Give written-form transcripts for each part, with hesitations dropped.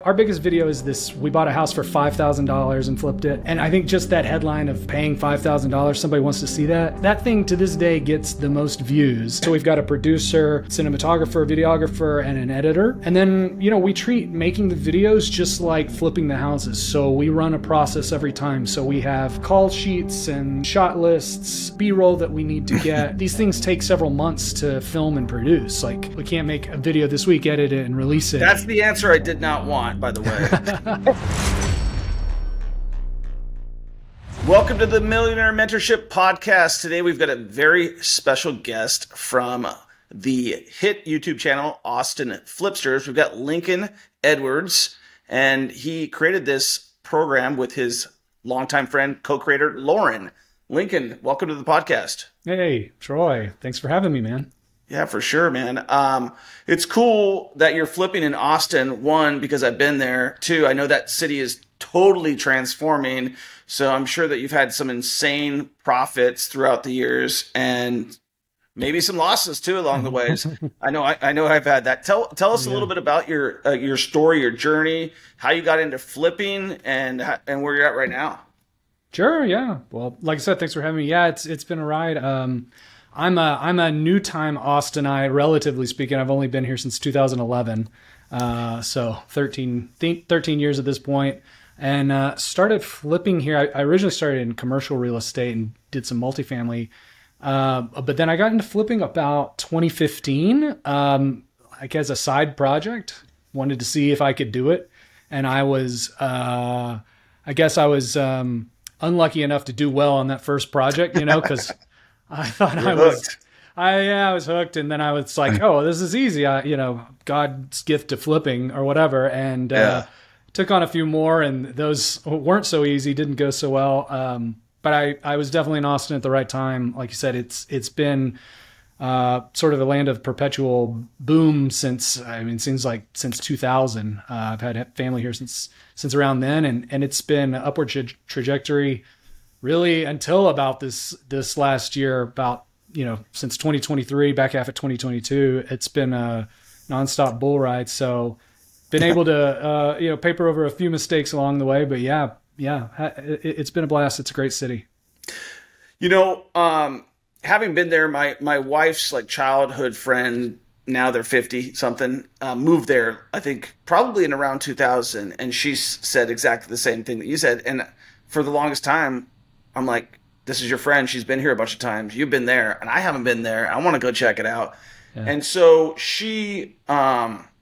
Our biggest video is this: we bought a house for $5,000 and flipped it. And I think just that headline of paying $5,000, somebody wants to see that. That thing to this day gets the most views. So we've got a producer, cinematographer, videographer, and an editor. And then, you know, we treat making the videos just like flipping the houses. So we run a process every time. So we have call sheets and shot lists, B-roll that we need to get. These things take several months to film and produce. Like, we can't make a video this week, edit it, and release it. That's the answer I did not want, by the way. Welcome to the Millionaire Mentorship Podcast. Today we've got a very special guest from the hit YouTube channel, Austin Flipsters. We've got Lincoln Edwards, and he created this program with his longtime friend, co-creator, Lauren. Lincoln, welcome to the podcast. Hey, Troy. Thanks for having me, man. Yeah, for sure, man. It's cool that you're flipping in Austin. One, because I've been there. Two, I know that city is totally transforming. So I'm sure that you've had some insane profits throughout the years and maybe some losses too along the ways. I know I've had that. Tell us a little bit about your story, your journey, how you got into flipping, and where you're at right now. Sure. Yeah. Well, like I said, thanks for having me. Yeah, it's been a ride. I'm a new time Austinite, relatively speaking. I've only been here since 2011. So 13 years at this point, and started flipping here. I originally started in commercial real estate and did some multifamily. But then I got into flipping about 2015, like as a side project, wanted to see if I could do it. And I was, I guess I was, unlucky enough to do well on that first project, you know, cause I thought I was hooked. And then I was like, oh, this is easy. God's gift to flipping or whatever. And, took on a few more, and those weren't so easy, didn't go so well. But I was definitely in Austin at the right time. Like you said, it's been, sort of a land of perpetual boom since 2000. I've had family here since around then. And it's been an upward trajectory really until about this last year, since 2023, back half of 2022, it's been a nonstop bull ride. So been able to, paper over a few mistakes along the way, but yeah, it's been a blast. It's a great city. Having been there, my wife's like childhood friend, now they're 50 something, moved there, I think probably in around 2000. And she said exactly the same thing that you said. And for the longest time, I'm like, this is your friend. She's been here a bunch of times. You've been there and I haven't been there. I want to go check it out. Yeah. And so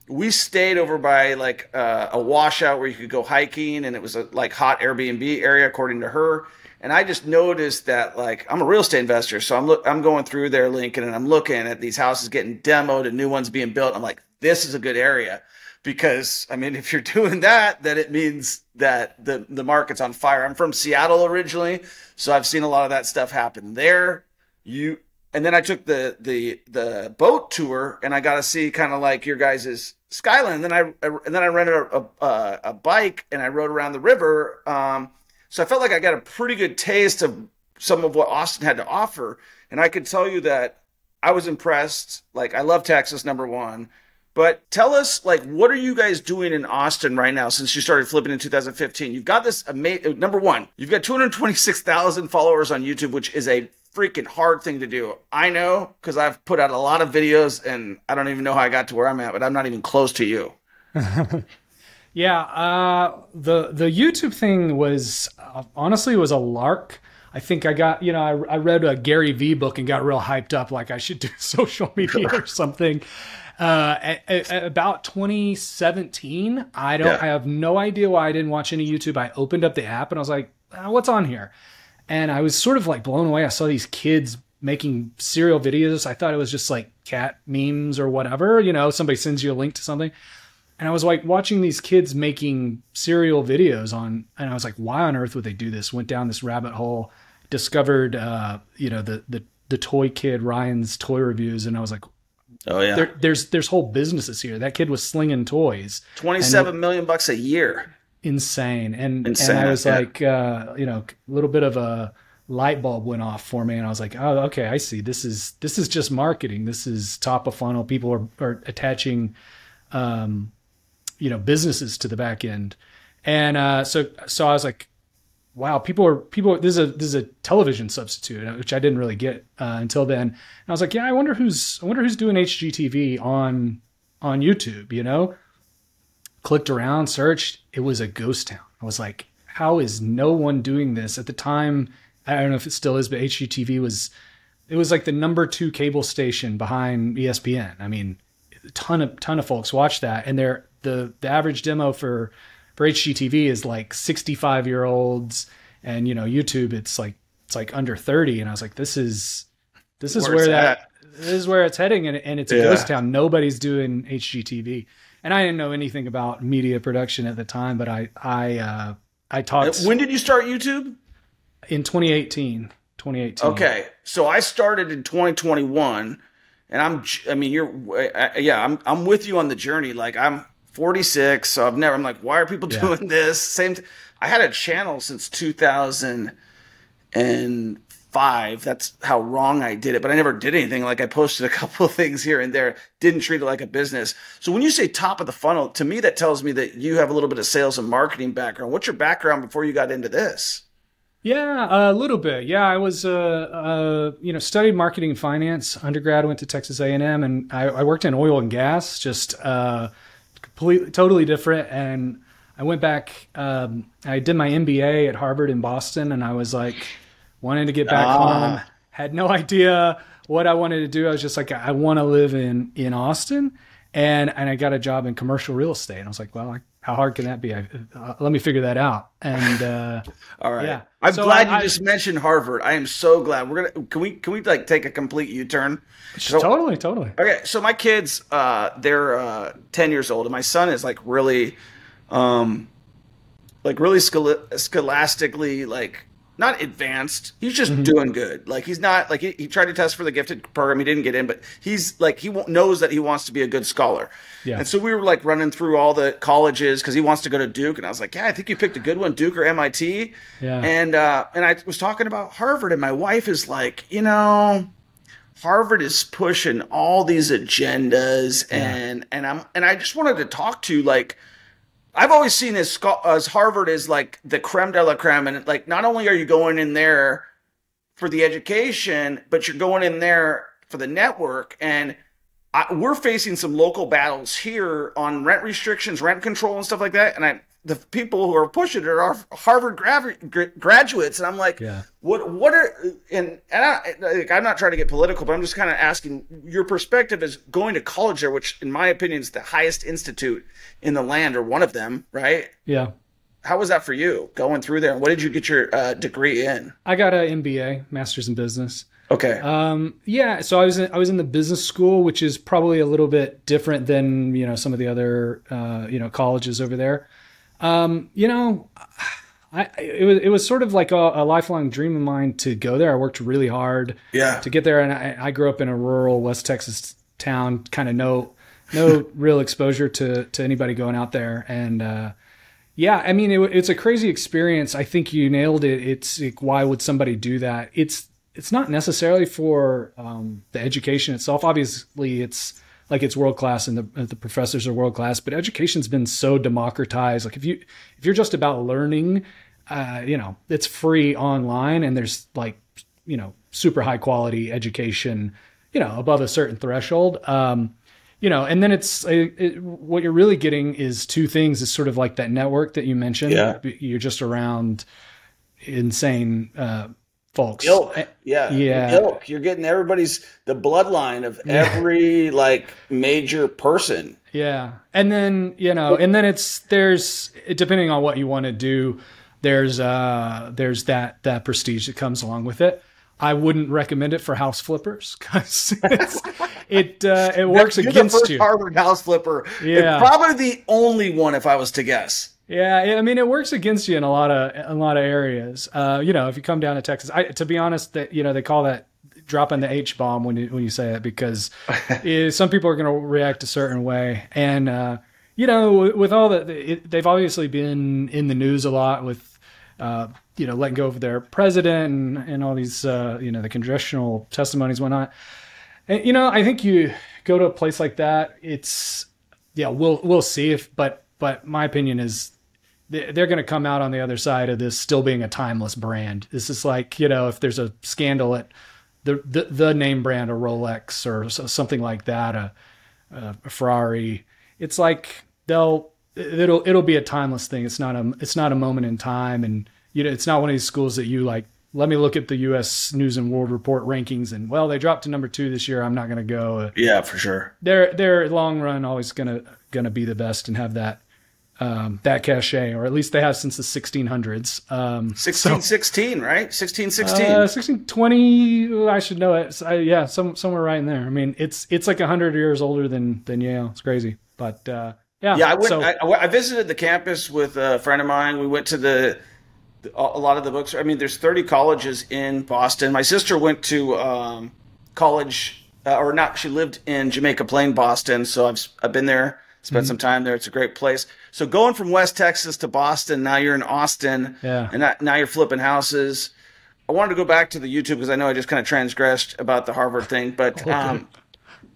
we stayed over by like a washout where you could go hiking, and it was a like hot Airbnb area according to her. And I just noticed that, like, I'm a real estate investor, so I'm going through there, Lincoln, and I'm looking at these houses getting demoed and new ones being built. I'm like, this is a good area, because I mean, if you're doing that, then it means that the market's on fire. I'm from Seattle originally, so I've seen a lot of that stuff happen there. And then I took the boat tour, and I got to see kind of like your guys' skyline. And then I rented a bike, and I rode around the river. So I felt like I got a pretty good taste of some of what Austin had to offer. And I could tell you that I was impressed. Like, I love Texas, number one. But tell us, like, what are you guys doing in Austin right now since you started flipping in 2015? You've got this amazing, number one, you've got 226,000 followers on YouTube, which is a freaking hard thing to do. I know, because I've put out a lot of videos, and I don't even know how I got to where I'm at, but I'm not even close to you. Yeah, the YouTube thing was honestly was a lark. I think I got, I read a Gary Vee book and got real hyped up, like I should do social media or something. About 2017, I have no idea why I didn't watch any YouTube. I opened up the app and I was like, what's on here? And I was sort of like blown away. I saw these kids making serial videos. I thought it was just like cat memes or whatever, somebody sends you a link to something. And I was like watching these kids making serial videos and I was like, why on earth would they do this? Went down this rabbit hole, discovered, the toy kid, Ryan's toy reviews. And I was like, oh yeah, there's whole businesses here. That kid was slinging toys. 27 million bucks a year. Insane. And I was like, a little bit of a light bulb went off for me. And I was like, oh, okay, I see. This is just marketing. This is top of funnel. People are attaching, businesses to the back end. And so I was like, wow, people. This is a television substitute, which I didn't really get until then. And I was like, yeah, I wonder who's doing HGTV on YouTube. Clicked around, searched. It was a ghost town. I was like, how is no one doing this at the time? I don't know if it still is, but HGTV was like the number 2 cable station behind ESPN. I mean, a ton of folks watch that, and the average demo for HGTV is like 65-year-olds, and YouTube it's like under 30. And I was like, this is where it's heading, and it's a ghost town. Nobody's doing HGTV, and I didn't know anything about media production at the time, but I taught. When did you start YouTube? In 2018. Okay, so I started in 2021, and I'm with you on the journey. Like, I'm 46, so I'm like, why are people doing this? I had a channel since 2005. That's how wrong I did it, but I never did anything. Like, I posted a couple of things here and there, didn't treat it like a business. So when you say top of the funnel, to me, that tells me that you have a little bit of sales and marketing background. What's your background before you got into this? Yeah, a little bit. Yeah, I was, studied marketing and finance. Undergrad, I went to Texas A&M, and I worked in oil and gas, just completely, totally different. And I went back, I did my MBA at Harvard in Boston, and I was like, wanting to get back home, had no idea what I wanted to do. I was just like, I want to live in Austin. And I got a job in commercial real estate. And I was like, well, how hard can that be? Let me figure that out. And all right, yeah. I'm glad you just mentioned Harvard. I am so glad. Can we like take a complete U-turn? Totally. Okay, so my kids, they're 10 years old, and my son is like really scholastically like. Not advanced. He's just doing good. Like, he's not like he tried to test for the gifted program. He didn't get in, but he's like knows that he wants to be a good scholar. Yeah. And so we were like running through all the colleges because he wants to go to Duke. And I was like, yeah, I think you picked a good one, Duke or MIT. Yeah. And I was talking about Harvard, and my wife is like, Harvard is pushing all these agendas, and I just wanted to talk to like. I've always seen as Harvard as like the creme de la creme, and like not only are you going in there for the education, but you're going in there for the network. And we're facing some local battles here on rent restrictions, rent control, and stuff like that. And the people who are pushing it are Harvard graduates, and I'm like, what are and I'm not trying to get political, but I'm just kind of asking your perspective as going to college there, which in my opinion is the highest institute in the land, or one of them, right? Yeah. How was that for you going through there? And what did you get your degree in? I got an MBA, Master's in Business. Okay. Yeah. So I was in the business school, which is probably a little bit different than some of the other colleges over there. It was sort of like a lifelong dream of mine to go there. I worked really hard to get there, and I grew up in a rural West Texas town, kind of no real exposure to anybody going out there. And I mean, it's a crazy experience. I think you nailed it. It's like, why would somebody do that? It's not necessarily for the education itself. Obviously, it's world class, and the professors are world class. But education's been so democratized. Like, if you're just about learning, it's free online, and there's like super high quality education, above a certain threshold. And then what you're really getting is two things. Is sort of like that network that you mentioned. Yeah. You're just around insane folks. Ilk. Yeah. Ilk. You're getting the bloodline of every like major person. Yeah. And then, there's depending on what you want to do, there's that prestige that comes along with it. I wouldn't recommend it for house flippers because it works against the first you. Harvard house flipper. Yeah. It's probably the only one, if I was to guess. Yeah, I mean, it works against you in a lot of areas. If you come down to Texas, to be honest, that they call that dropping the H bomb when you say it, because some people are going to react a certain way, and with all that, they've obviously been in the news a lot with letting go of their president and all these the congressional testimonies and whatnot. And I think you go to a place like that, it's we'll see but but my opinion is they're going to come out on the other side of this still being a timeless brand. This is like, you know, if there's a scandal at the name brand, a Rolex or something like that, a Ferrari, it's like it'll be a timeless thing. It's not a moment in time. And, you know, it's not one of these schools that you like, let me look at the U.S. News and World Report rankings and, well, they dropped to number 2 this year, I'm not going to go. Yeah, for sure. They're long run always going to be the best and have that cachet, or at least they have since the 1600s. 1616, right? 1616. 1620. I should know it. Somewhere right in there. I mean, it's like 100 years older than Yale. It's crazy, but yeah. Yeah, I visited the campus with a friend of mine. We went to a lot of the books. I mean, there's 30 colleges in Boston. My sister went to college, or not. She lived in Jamaica Plain, Boston. So I've been there. Spent some time there. It's a great place. So going from West Texas to Boston, now you're in Austin, and now you're flipping houses. I wanted to go back to the YouTube because I know I just kind of transgressed about the Harvard thing, but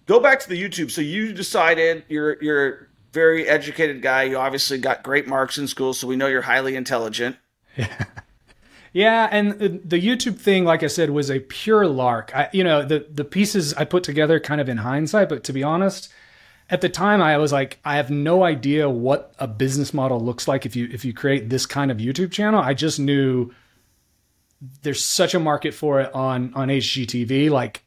go back to the YouTube. So you decided you're a very educated guy. You obviously got great marks in school, so we know you're highly intelligent. Yeah, and the YouTube thing, like I said, was a pure lark. The pieces I put together kind of in hindsight, but to be honest, at the time, I was like, I have no idea what a business model looks like if you create this kind of YouTube channel. I just knew there's such a market for it on HGTV. Like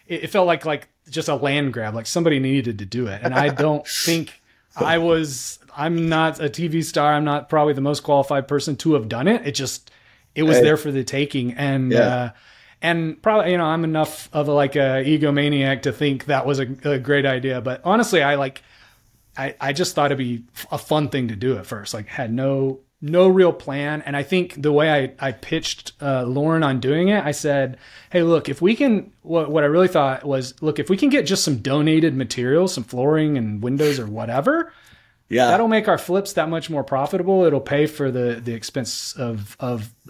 it felt like just a land grab. Like somebody needed to do it, and I don't think I'm not a TV star. I'm not probably the most qualified person to have done it. It was there for the taking, and. Yeah. And probably, you know, I'm enough of a egomaniac to think that was a great idea. But honestly, I just thought it'd be a fun thing to do at first. Like, had no real plan. And I think the way I pitched Lauren on doing it, I said, hey, look, if we can, what I really thought was, look, if we can get just some donated materials, some flooring and windows or whatever, that'll make our flips that much more profitable. It'll pay for the expense of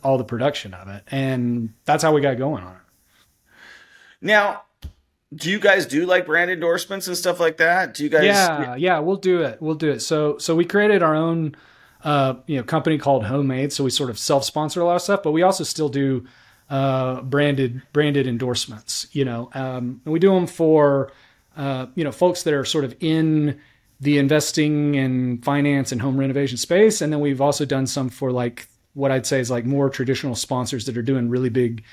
all the production of it. And that's how we got going on it. Now, do you guys do like brand endorsements and stuff like that? Do you guys? Yeah, we'll do it. So we created our own, company called Homemade. So we sort of self-sponsor a lot of stuff, but we also still do, branded endorsements, and we do them for, folks that are sort of in the investing and finance and home renovation space. And then we've also done some for like what I'd say is like more traditional sponsors that are doing really big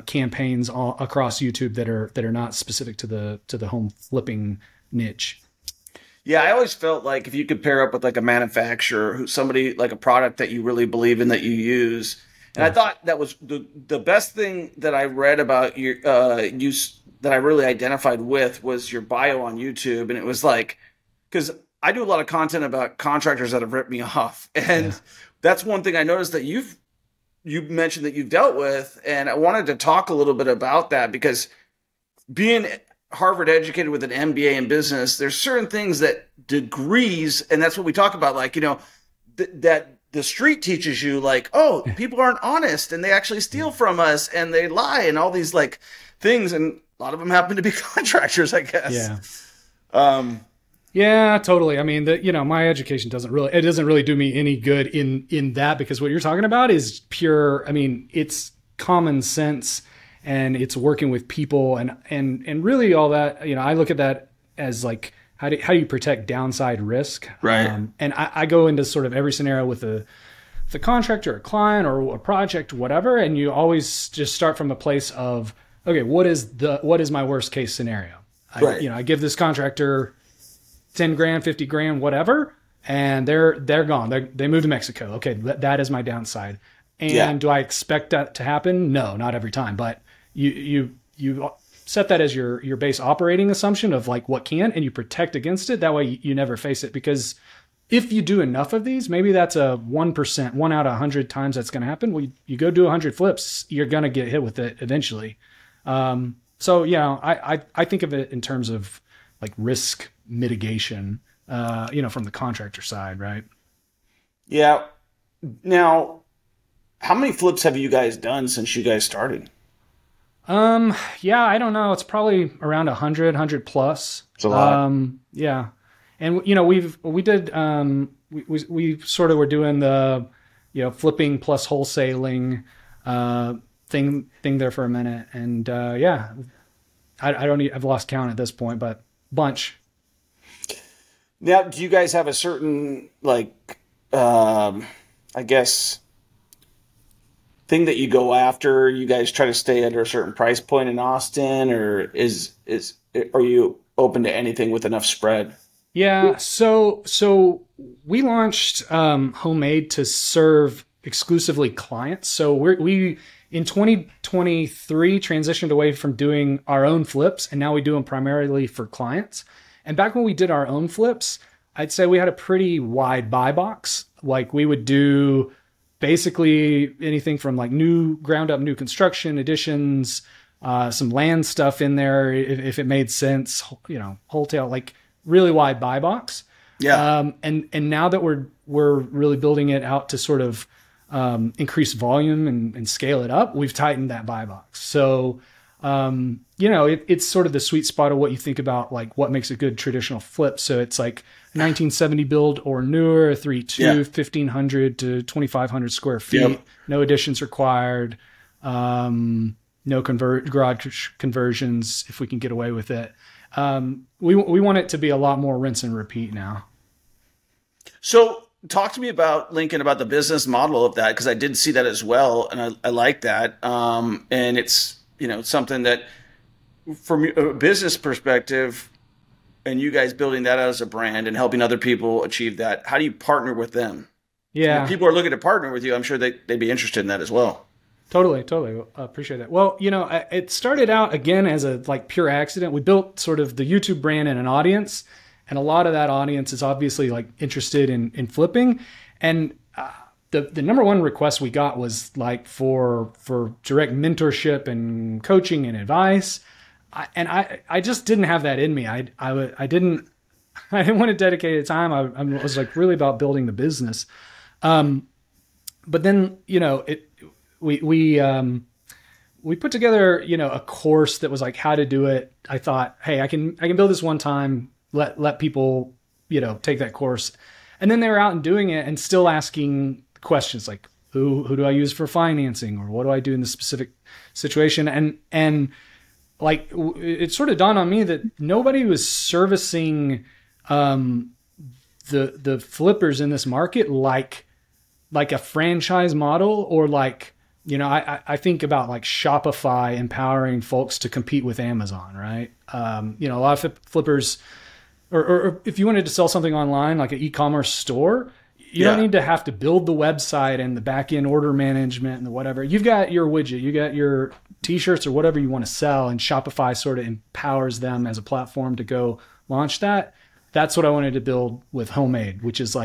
campaigns across YouTube that are not specific to the home flipping niche. Yeah, I always felt like if you could pair up with like a manufacturer, somebody like a product that you really believe in that you use. And I thought that was the best thing that I read about your use that I really identified with was your bio on YouTube. And it was like, because I do a lot of content about contractors that have ripped me off. And that's one thing I noticed that you mentioned that you've dealt with. And I wanted to talk a little bit about that because being Harvard educated with an MBA in business, there's certain things that degrees, and that's what we talk about, like, that the street teaches you, like, oh, people aren't honest and they actually steal from us and they lie and all these like things. And a lot of them happen to be contractors, I guess. Yeah. Yeah, totally. I mean, my education doesn't really do me any good in that, because what you're talking about is pure, I mean, it's common sense and it's working with people and really all that, I look at that as like, how do you protect downside risk? Right. And I go into sort of every scenario with the contractor, a client or a project, whatever. And you always just start from a place of, okay, what is my worst case scenario? Right. I give this contractor 10 grand, 50 grand, whatever, and they're gone. They moved to Mexico. Okay, that is my downside. And do I expect that to happen? No, not every time. But you set that as your base operating assumption of like what can, and you protect against it. That way you never face it, because if you do enough of these, maybe that's a 1%, 1 out of 100 times that's going to happen. Well, you go do 100 flips, you're going to get hit with it eventually. So I think of it in terms of like risk mitigation, from the contractor side, right? Yeah. Now, how many flips have you guys done since you guys started? Yeah, I don't know. It's probably around 100 plus. It's a lot. Yeah. And we sort of were doing the, flipping plus wholesaling thing there for a minute. And I've lost count at this point, but bunch. Now, do you guys have a certain I guess thing that you go after? You guys try to stay under a certain price point in Austin, or are you open to anything with enough spread? Yeah. So we launched Homemade to serve exclusively clients. So we in 2023 transitioned away from doing our own flips, and now we do them primarily for clients. And back when we did our own flips, I'd say we had a pretty wide buy box. Like we would do basically anything from like ground up new construction, additions, some land stuff in there if it made sense, wholesale, like really wide buy box. Yeah. And now that we're really building it out to sort of increase volume and scale it up, we've tightened that buy box. So it's sort of the sweet spot of what you think about, like what makes a good traditional flip. So it's like 1970 build or newer, 3.2, 1,500 to 2,500 square feet, Yep. No additions required, no garage conversions if we can get away with it. We want it to be a lot more rinse and repeat now. So talk to me about, Lincoln, about the business model of that, because I did see that as well, and I like that. And it's something that, from a business perspective, and you guys building that out as a brand and helping other people achieve that, how do you partner with them? Yeah. If people are looking to partner with you, I'm sure they'd be interested in that as well. Totally. Appreciate that. Well, it started out again as a pure accident. We built sort of the YouTube brand and an audience, and a lot of that audience is obviously interested in flipping. And the number one request we got was for direct mentorship and coaching and advice. I just didn't have that in me. I didn't want to dedicate time. I was really about building the business. But then, we put together, a course that was how to do it. I thought, hey, I can build this one time, let people, take that course. And then they were out and doing it and still asking questions like, who do I use for financing, or what do I do in this specific situation? And it sort of dawned on me that nobody was servicing the flippers in this market like a franchise model, or I think about Shopify empowering folks to compete with Amazon, right? A lot of flippers, or if you wanted to sell something online, like an e-commerce store, you don't need to have to build the website and the back-end order management and the whatever. You've got your widget, you got your t-shirts or whatever you want to sell, and Shopify sort of empowers them as a platform to go launch that. That's what I wanted to build with Homemade, which is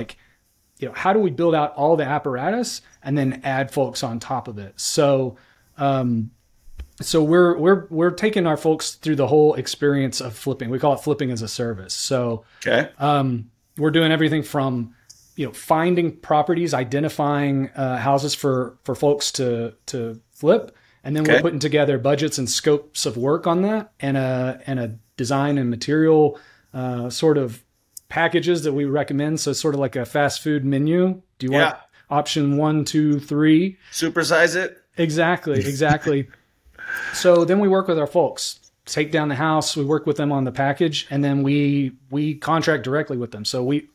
how do we build out all the apparatus and then add folks on top of it? So we're taking our folks through the whole experience of flipping. We call it flipping as a service. So we're doing everything from finding properties, identifying houses for folks to flip, and then we're putting together budgets and scopes of work on that, and a design and material sort of packages that we recommend. So sort of like a fast food menu. Do you want option 1, 2, 3? Supersize it. Exactly. So then we work with our folks, take down the house. We work with them on the package, and then we contract directly with them. So we've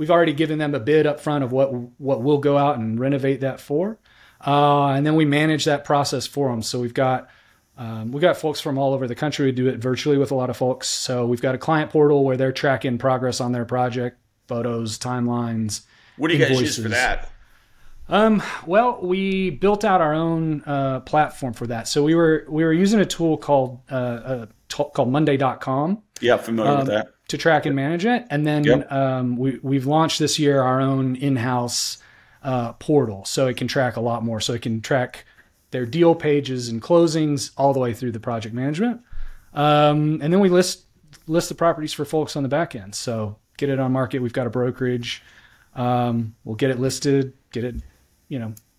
already given them a bid up front of what we'll go out and renovate that for. And then we manage that process for them. So we've got folks from all over the country. We do it virtually with a lot of folks. So we've got a client portal where they're tracking progress on their project, photos, timelines. What do you guys use for that? Well, we built out our own platform for that. So we were using a tool called Monday.com. Yeah, familiar with that. To track and manage it. And then we've launched this year our own in-house portal, so it can track a lot more. So it can track their deal pages and closings all the way through the project management. And then we list the properties for folks on the back end. So get it on market. We've got a brokerage. We'll get it listed, get it,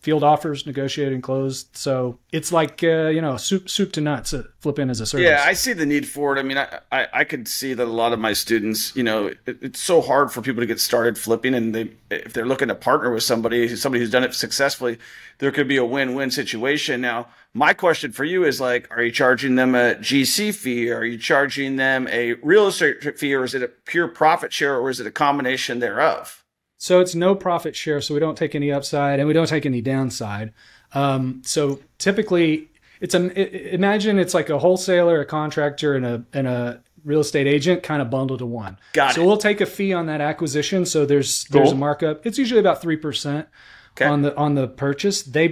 field offers negotiated and closed. So it's like, soup to nuts, flipping as a service. Yeah, I see the need for it. I mean, I could see that a lot of my students, it's so hard for people to get started flipping, and if they're looking to partner with somebody who's done it successfully, there could be a win-win situation. Now, my question for you is like, are you charging them a GC fee? Are you charging them a real estate fee, or is it a pure profit share, or is it a combination thereof? So it's no profit share, so we don't take any upside and we don't take any downside. So typically, imagine it's like a wholesaler, a contractor, and a real estate agent kind of bundled to one. Got it. So we'll take a fee on that acquisition. So there's a markup. It's usually about 3%. Okay. On the purchase. They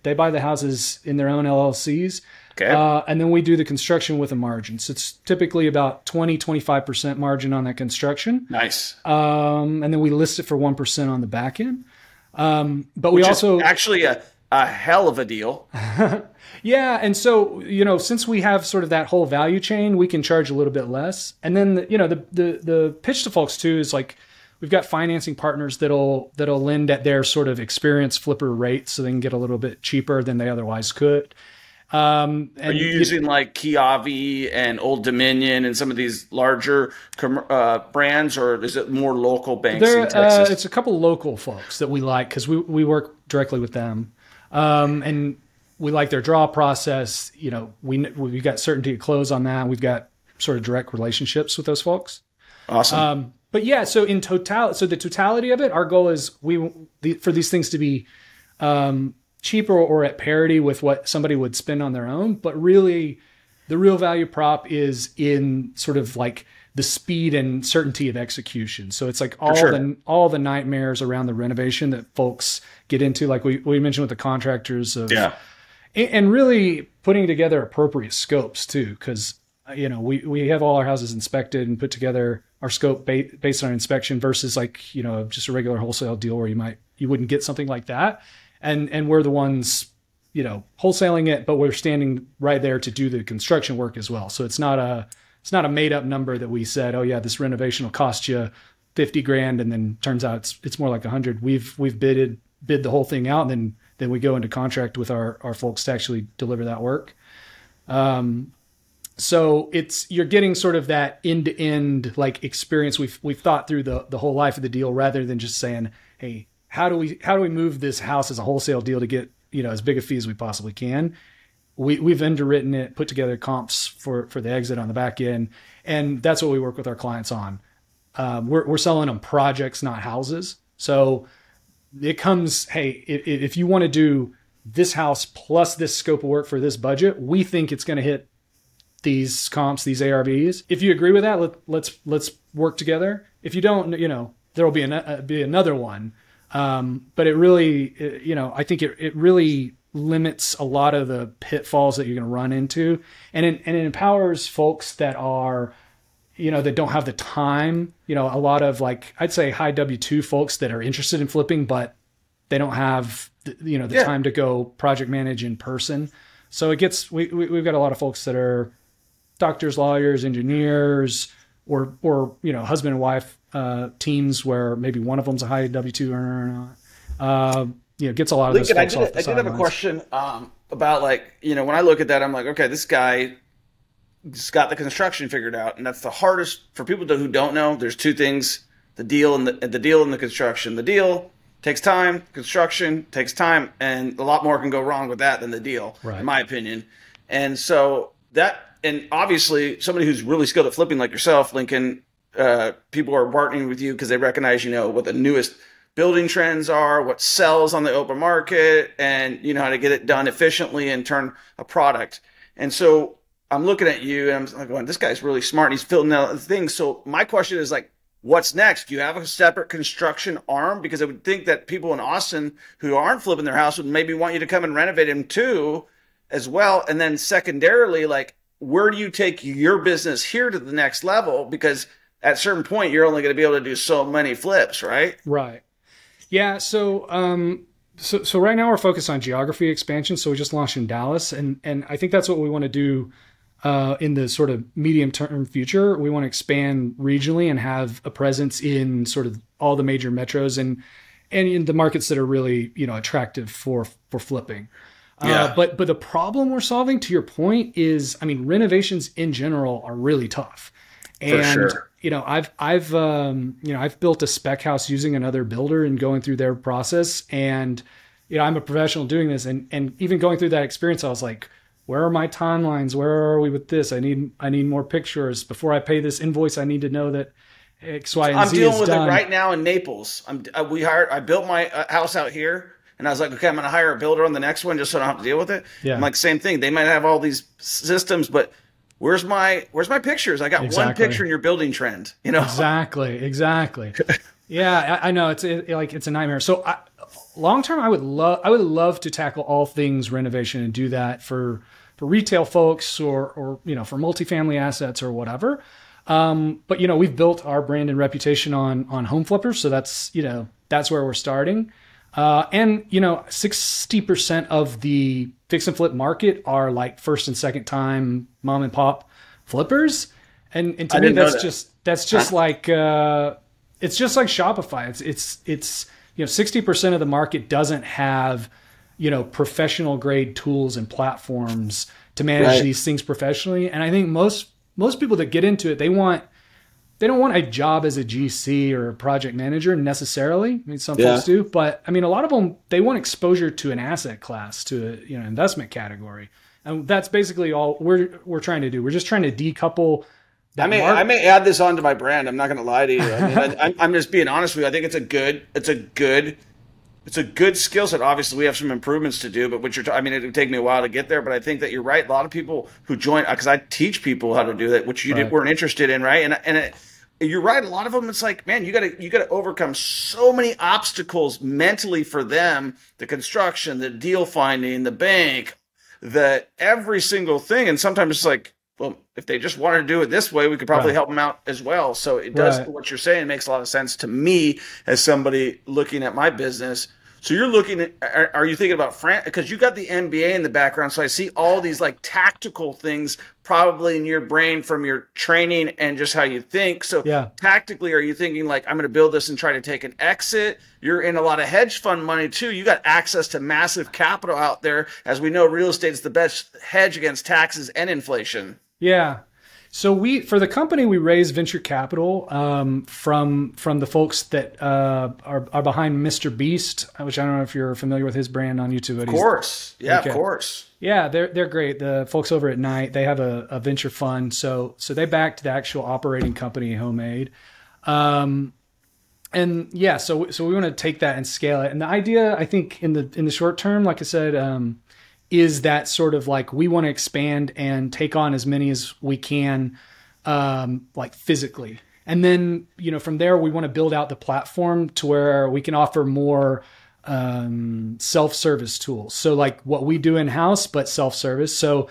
buy the houses in their own LLCs. Okay. And then we do the construction with a margin. So it's typically about 20-25% margin on that construction. Nice. And then we list it for 1% on the back end. But which we also is actually a hell of a deal. Yeah. And so, since we have sort of that whole value chain, we can charge a little bit less. And then, the pitch to folks too is like, we've got financing partners that'll lend at their sort of experienced flipper rate, so they can get a little bit cheaper than they otherwise could. And are you using like Kiavi and Old Dominion and some of these larger brands, or is it more local banks in Texas? It's a couple local folks that we like because we work directly with them, and we like their draw process. We got certainty of close on that. We've got sort of direct relationships with those folks. Awesome. But yeah, so the totality of it, our goal is for these things to be cheaper or at parity with what somebody would spend on their own. But really, the real value prop is in sort of like the speed and certainty of execution. So it's like all the nightmares around the renovation that folks get into, like we mentioned with the contractors and really putting together appropriate scopes too, because we have all our houses inspected and put together our scope based on inspection versus like just a regular wholesale deal where you wouldn't get something like that. And we're the ones, wholesaling it, but we're standing right there to do the construction work as well. So it's not a made up number that we said, oh yeah, this renovation will cost you $50,000, and then turns out it's more like 100. We've bid the whole thing out, and then we go into contract with our folks to actually deliver that work. So you're getting sort of that end to end like experience. We've thought through the whole life of the deal rather than just saying, hey, how do we move this house as a wholesale deal to get as big a fee as we possibly can. We've underwritten it, put together comps for the exit on the back end, and that's what we work with our clients on. We're selling them projects, not houses. So it comes, hey, if you want to do this house plus this scope of work for this budget, we think it's going to hit these comps, these ARVs. If you agree with that, let's work together. If you don't, there will be another one. But it really, I think it really limits a lot of the pitfalls that you're going to run into, and it empowers folks that are, that don't have the time. A lot of I'd say high W-2 folks that are interested in flipping, but they don't have the time to go project manage in person. So we've got a lot of folks that are doctors, lawyers, engineers, or husband and wife teams where maybe one of them's a high W-2 earner or not. Gets a lot of Lincoln, those folks off the I did have a question about when I look at that, I'm like, okay, this guy has got the construction figured out, and that's the hardest for people who don't know. There's two things: the deal and the construction. The deal takes time, construction takes time, and a lot more can go wrong with that than the deal, right, in my opinion. And so and obviously somebody who's really skilled at flipping like yourself, Lincoln, people are partnering with you because they recognize, what the newest building trends are, what sells on the open market, and how to get it done efficiently and turn a product. And so I'm looking at you and I'm like going, this guy's really smart and he's filling out things. So my question is what's next? Do you have a separate construction arm? Because I would think that people in Austin who aren't flipping their house would maybe want you to come and renovate them too as well. And then secondarily, where do you take your business here to the next level? Because at a certain point, you're only going to be able to do so many flips, right? Right. Yeah. So right now we're focused on geography expansion. So we just launched in Dallas, and I think that's what we want to do in the sort of medium term future. We want to expand regionally and have a presence in sort of all the major metros. and in the markets that are really, attractive for flipping. Yeah. But the problem we're solving, to your point, is, I mean, renovations in general are really tough. And, For sure. I've built a spec house using another builder and going through their process. And, I'm a professional doing this, and even going through that experience, I was like, where are my timelines? Where are we with this? I need more pictures before I pay this invoice. I need to know that X, Y, and I'm Z dealing is with done. it right now in Naples. I built my house out here, and I was like, okay, I'm going to hire a builder on the next one just so I don't have to deal with it. Yeah. I'm like, same thing. They might have all these systems, but where's my pictures? I got one picture in your building trend. Exactly. Yeah, I know it's a nightmare. So long term, I would love to tackle all things renovation and do that for retail folks or for multifamily assets or whatever. But we've built our brand and reputation on home flippers, so that's where we're starting. And 60% of the fix and flip market are like first and second time mom and pop flippers, and to me that's just like it's just like Shopify. It's 60% of the market doesn't have professional grade tools and platforms to manage these things professionally. And I think most people that get into it, they don't want a job as a GC or a project manager necessarily. I mean, some folks do, but I mean, a lot of them, they want exposure to an asset class, to an investment category. And that's basically all we're trying to do. We're just trying to decouple. I may add this onto my brand. I'm not going to lie to you. I mean, I'm just being honest with you. I think it's a good skill set. Obviously, we have some improvements to do, but it would take me a while to get there. But I think that you're right. A lot of people who join, because I teach people how to do that, which you weren't interested in, right? You're right. A lot of them, it's like, man, you got to overcome so many obstacles mentally for them: the construction, the deal finding, the bank, every single thing. And sometimes it's like, well, if they just wanted to do it this way, we could probably help them out as well. So it does, what you're saying makes a lot of sense to me as somebody looking at my business. So you're looking at, are you thinking about because you got the MBA in the background. So I see all these like tactical things probably in your brain from your training and just how you think. So tactically, are you thinking like, I'm going to build this and try to take an exit? You're in a lot of hedge fund money too. You got access to massive capital out there. As we know, real estate is the best hedge against taxes and inflation. Yeah. So for the company, we raise venture capital from the folks that are behind Mr. Beast, which I don't know if you're familiar with his brand on YouTube. Of course. Yeah, okay. Of course. Yeah, they're great. The folks over at Night, they have a venture fund. So they backed the actual operating company, Homemade. And yeah, so we want to take that and scale it. And the idea, I think, in the short term, like I said, is that sort of like we want to expand and take on as many as we can, like physically. And then, from there, we want to build out the platform to where we can offer more self-service tools. So like what we do in-house, but self-service. So,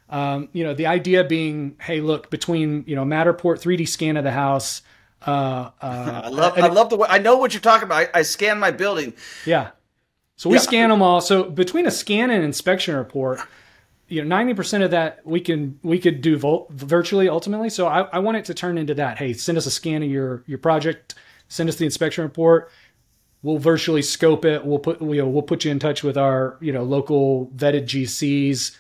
the idea being, hey, look, between, Matterport 3D scan of the house. I love the way, I know what you're talking about. I scan my building. Yeah. So we scan them all. So between a scan and inspection report, 90% of that we could do virtually ultimately. So I want it to turn into that. Hey, send us a scan of your project. Send us the inspection report. We'll virtually scope it. We'll put you in touch with our local vetted GCs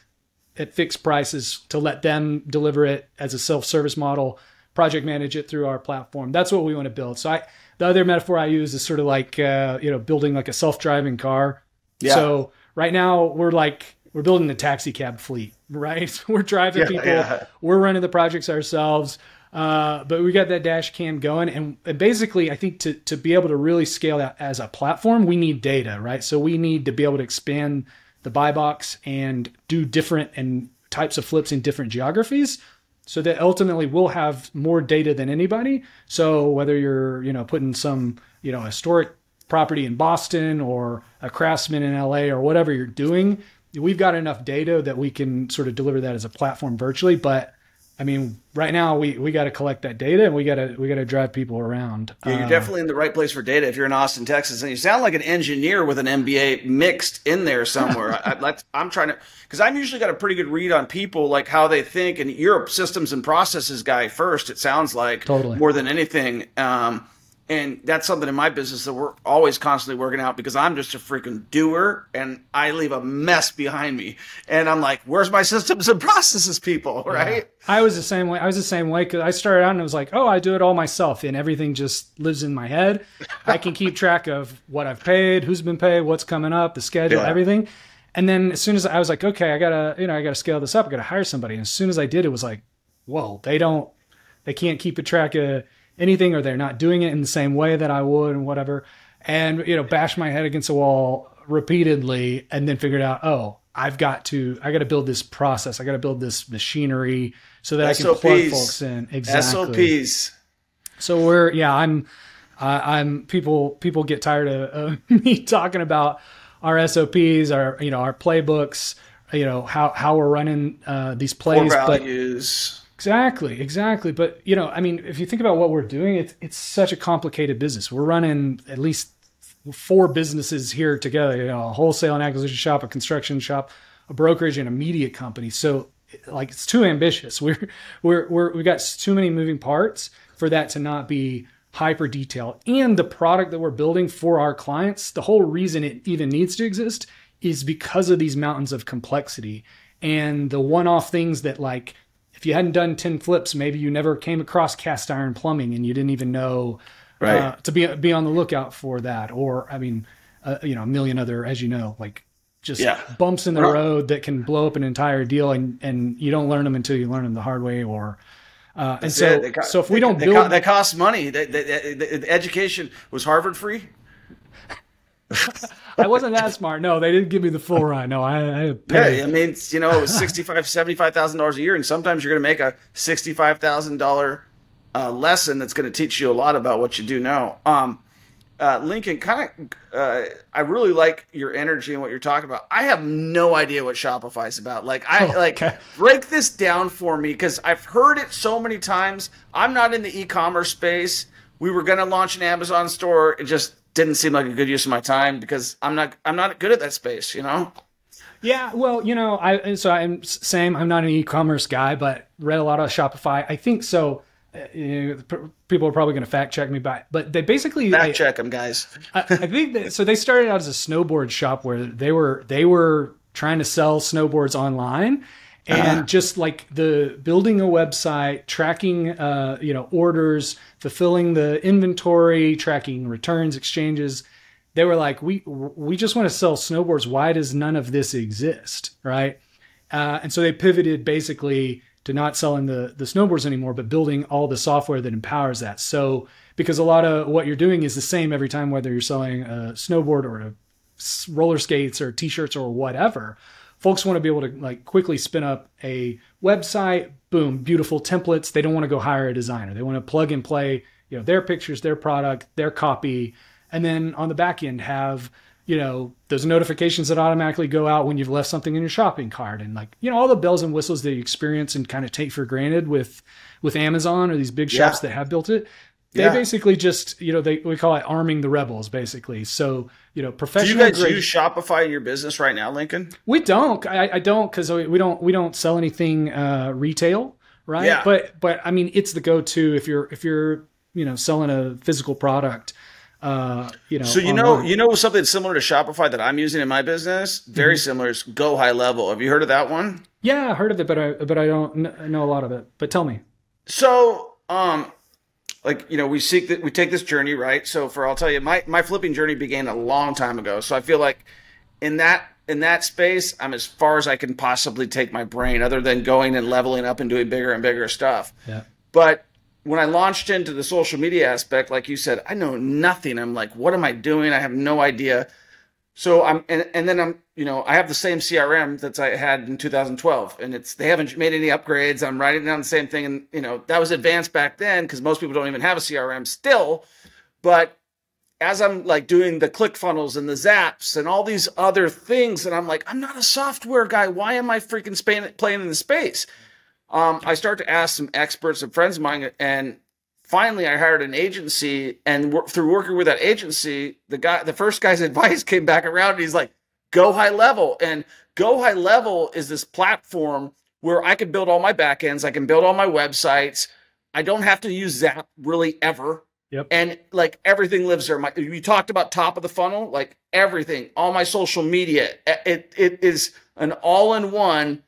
at fixed prices to let them deliver it as a self-service model. Project manage it through our platform. That's what we want to build. So the other metaphor I use is sort of like, building like a self-driving car. Yeah. So right now we're building the taxi cab fleet, right? We're driving people. Yeah. We're running the projects ourselves. But we got that dash cam going. And basically I think to be able to really scale that as a platform, we need data, right? So we need to be able to expand the buy box and do different and types of flips in different geographies, so that ultimately we'll have more data than anybody. So whether you're, putting some, historic property in Boston or a craftsman in LA or whatever you're doing, we've got enough data that we can sort of deliver that as a platform virtually. But I mean, right now we got to collect that data and we got to drive people around. Yeah, you're definitely in the right place for data if you're in Austin, Texas, and you sound like an engineer with an MBA mixed in there somewhere. I'm trying to, because I've usually got a pretty good read on people, like how they think, and you're a systems and processes guy first. It sounds like totally. More than anything. And that's something in my business that we're always constantly working out, because I'm just a freaking doer and I leave a mess behind me. And I'm like, where's my systems and processes, people, right? Yeah. I was the same way. I was the same way, because I started out and it was like, oh, I do it all myself, and everything just lives in my head. I can keep track of what I've paid, who's been paid, what's coming up, the schedule, everything. And then as soon as I was like, okay, I gotta scale this up. I gotta hire somebody. And as soon as I did, it was like, whoa, they can't keep a track of anything, or they're not doing it in the same way that I would, and whatever. And, bash my head against the wall repeatedly, and then figured out, oh, I got to build this process. I got to build this machinery so that SOPs. I can plug folks in. Exactly. SOPs. So I'm people get tired of me talking about our SOPs, our playbooks, how we're running these plays. Core values. Exactly. But, if you think about what we're doing, it's such a complicated business. We're running at least 4 businesses here together, a wholesale and acquisition shop, a construction shop, a brokerage, and a media company. So it's too ambitious. We've got too many moving parts for that to not be hyper detailed. And the product that we're building for our clients, the whole reason it even needs to exist is because of these mountains of complexity and the one-off things that, like, if you hadn't done 10 flips, maybe you never came across cast iron plumbing and you didn't even know to be on the lookout for that. Or, a million other, as bumps in the road that can blow up an entire deal, and you don't learn them until you learn them the hard way. Or, so if we don't build, that costs money. The education was Harvard free. I wasn't that smart. No, they didn't give me the full ride. No, I paid. Yeah, it was $75,000 a year, and sometimes you're going to make a $65,000 lesson that's going to teach you a lot about what you do now. Lincoln, I really like your energy and what you're talking about. I have no idea what Shopify is about. Break this down for me, because I've heard it so many times. I'm not in the e-commerce space. We were going to launch an Amazon store. It just didn't seem like a good use of my time, because I'm not good at that space, Yeah, well, I'm same. I'm not an e-commerce guy, but read a lot of Shopify. I think so. People are probably going to fact check me, but they basically check them, guys. I think that, so they started out as a snowboard shop where they were trying to sell snowboards online. And just like the building a website, tracking, orders, fulfilling the inventory, tracking returns, exchanges, they were like, we just want to sell snowboards. Why does none of this exist, right? And so they pivoted basically to not selling the snowboards anymore, but building all the software that empowers that. So because a lot of what you're doing is the same every time, whether you're selling a snowboard or a roller skates or t-shirts or whatever. Folks want to be able to quickly spin up a website, boom, beautiful templates. They don't want to go hire a designer. They want to plug and play, their pictures, their product, their copy. And then on the back end have, those notifications that automatically go out when you've left something in your shopping cart, and all the bells and whistles that you experience and kind of take for granted with Amazon or these big shops that have built it. They basically just, we call it arming the rebels, basically. So, professional. Do you guys use Shopify in your business right now, Lincoln? We don't. I don't, because we don't sell anything retail, right? Yeah. But I mean, it's the go-to if you're selling a physical product. So something similar to Shopify that I'm using in my business, very similar, is Go High Level. Have you heard of that one? Yeah, I heard of it, but I don't know a lot of it. But tell me. So, we take this journey, right? So I'll tell you, my flipping journey began a long time ago. So I feel like in that space, I'm as far as I can possibly take my brain, other than going and leveling up and doing bigger and bigger stuff. Yeah. But when I launched into the social media aspect, like you said, I know nothing. I'm like, what am I doing? I have no idea. So I have the same CRM that I had in 2012, and they haven't made any upgrades. I'm writing down the same thing, and that was advanced back then, because most people don't even have a CRM still. But as I'm doing the ClickFunnels and the Zaps and all these other things, and I'm like, I'm not a software guy. Why am I freaking playing in the space? I start to ask some experts and friends of mine, and finally I hired an agency, and through working with that agency, the first guy's advice came back around, and he's like, Go High Level. And Go High Level is this platform where I can build all my backends. I can build all my websites. I don't have to use Zap really ever. Yep. And like everything lives there. You talked about top of the funnel, like everything, all my social media, it is an all-in-one,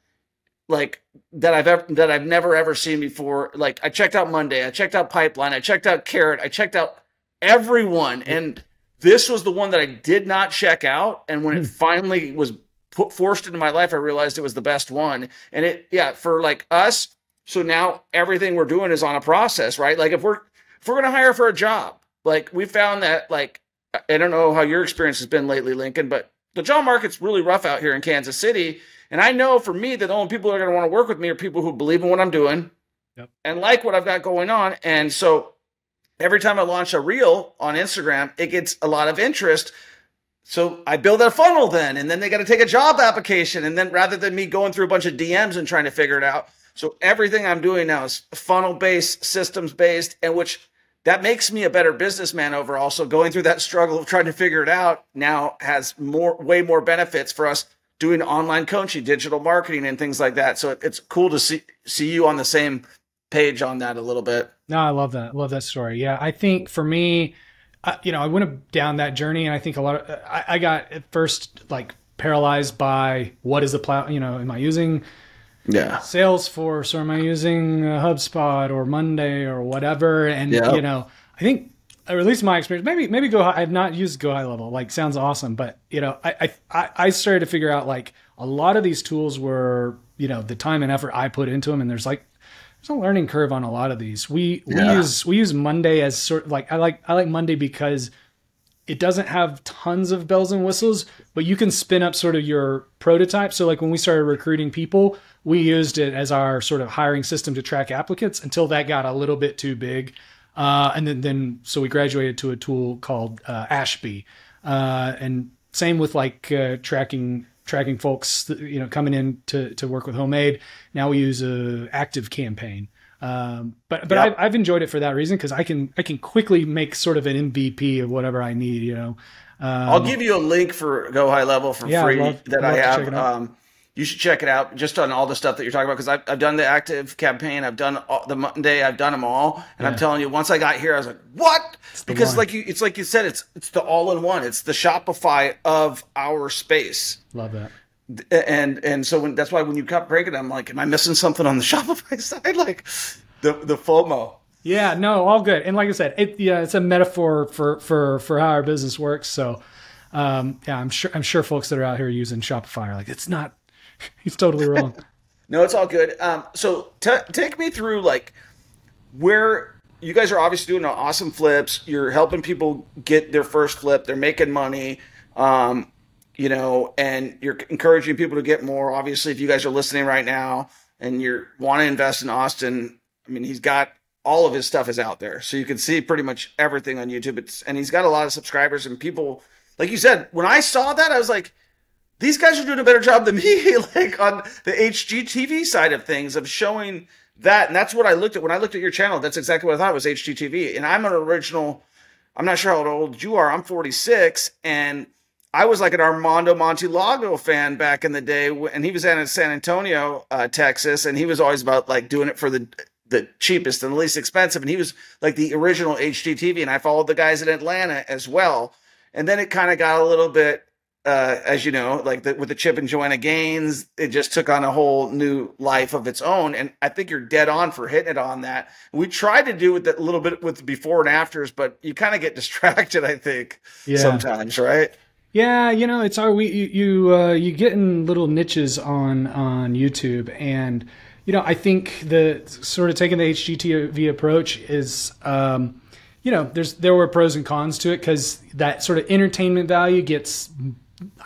like that I've never ever seen before. Like I checked out Monday, I checked out Pipeline, I checked out Carrot, I checked out everyone, and this was the one that I did not check out. And when it finally was forced into my life, I realized it was the best one. And for like us. So now everything we're doing is on a process, right? Like if we're going to hire for a job, like we found that, like, I don't know how your experience has been lately, Lincoln, but the job market's really rough out here in Kansas City. And I know for me that the only people that are going to want to work with me are people who believe in what I'm doing and like what I've got going on. And so every time I launch a reel on Instagram, it gets a lot of interest. So I build that funnel then, and then they got to take a job application. And then rather than me going through a bunch of DMs and trying to figure it out, so everything I'm doing now is funnel-based, systems-based, and which that makes me a better businessman overall. So going through that struggle of trying to figure it out now has way more benefits for us doing online coaching, digital marketing, and things like that. So it's cool to see you on the same page on that a little bit. No, I love that. Love that story. Yeah, I think for me, I went down that journey, and I think a lot of I got at first like paralyzed by what is the platform. Am I using Salesforce, or am I using HubSpot or Monday or whatever? And I think, or at least my experience, maybe Go High. I've not used Go High Level. Like, sounds awesome, but I started to figure out like a lot of these tools were the time and effort I put into them, and there's a learning curve on a lot of these. We use Monday as sort of like I like Monday because it doesn't have tons of bells and whistles, but you can spin up sort of your prototype. So like when we started recruiting people, we used it as our sort of hiring system to track applicants until that got a little bit too big. And then so we graduated to a tool called Ashby. And same with like tracking folks, coming in to work with Homemade. Now we use a Active Campaign. But I've enjoyed it for that reason, because I can quickly make sort of an MVP of whatever I need. I'll give you a link for Go High Level for free that I have. You should check it out just on all the stuff that you're talking about, because I've done the Active Campaign, I've done the Monday, I've done them all, and I'm telling you, once I got here, I was like, what? Because it's like you said, it's the all-in-one. It's the Shopify of our space. Love that. And so that's why when you kept breaking it, I'm like, am I missing something on the Shopify side? Like the FOMO. Yeah, no, all good. And like I said, it's a metaphor for how our business works. So I'm sure folks that are out here using Shopify are like, it's not. He's totally wrong. No, it's all good. So take me through like where you guys are obviously doing awesome flips. You're helping people get their first flip. They're making money, and you're encouraging people to get more. Obviously, if you guys are listening right now and you want to invest in Austin, I mean, he's got all of his stuff is out there. So you can see pretty much everything on YouTube. And he's got a lot of subscribers, and people, like you said, when I saw that, I was like, these guys are doing a better job than me, like on the HGTV side of things, of showing that. And that's what I looked at when I looked at your channel. That's exactly what I thought was HGTV. And I'm I'm not sure how old you are. I'm 46. And I was like an Armando Montilago fan back in the day. And he was in San Antonio, Texas. And he was always about like doing it for the cheapest and the least expensive. And he was like the original HGTV. And I followed the guys in Atlanta as well. And then it kind of got a little bit, as you know, like with the Chip and Joanna Gaines, it just took on a whole new life of its own. And I think you're dead on for hitting it on that. We tried to do with that a little bit with before and afters, but you kind of get distracted, I think, sometimes, right? Yeah, it's hard. You get in little niches on YouTube, and I think the sort of taking the HGTV approach is, there were pros and cons to it, because that sort of entertainment value gets,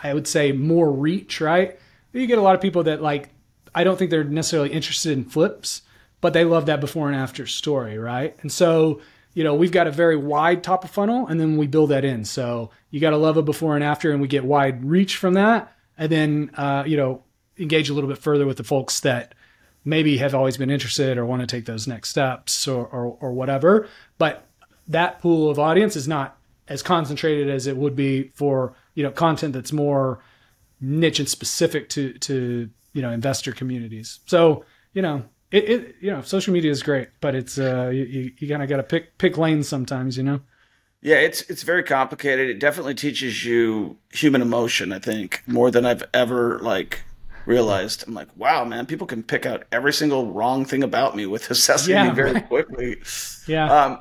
I would say, more reach, right? You get a lot of people that I don't think they're necessarily interested in flips, but they love that before and after story, right? And so, we've got a very wide top of funnel, and then we build that in. So you got to love a before and after, and we get wide reach from that. And then, engage a little bit further with the folks that maybe have always been interested or want to take those next steps or whatever. But that pool of audience is not as concentrated as it would be for, content that's more niche and specific to investor communities. So, social media is great, but it's you kind of got to pick lanes sometimes, Yeah, it's very complicated. It definitely teaches you human emotion, I think, more than I've ever realized. I'm like, wow, man, people can pick out every single wrong thing about me with assessing me very quickly. Yeah.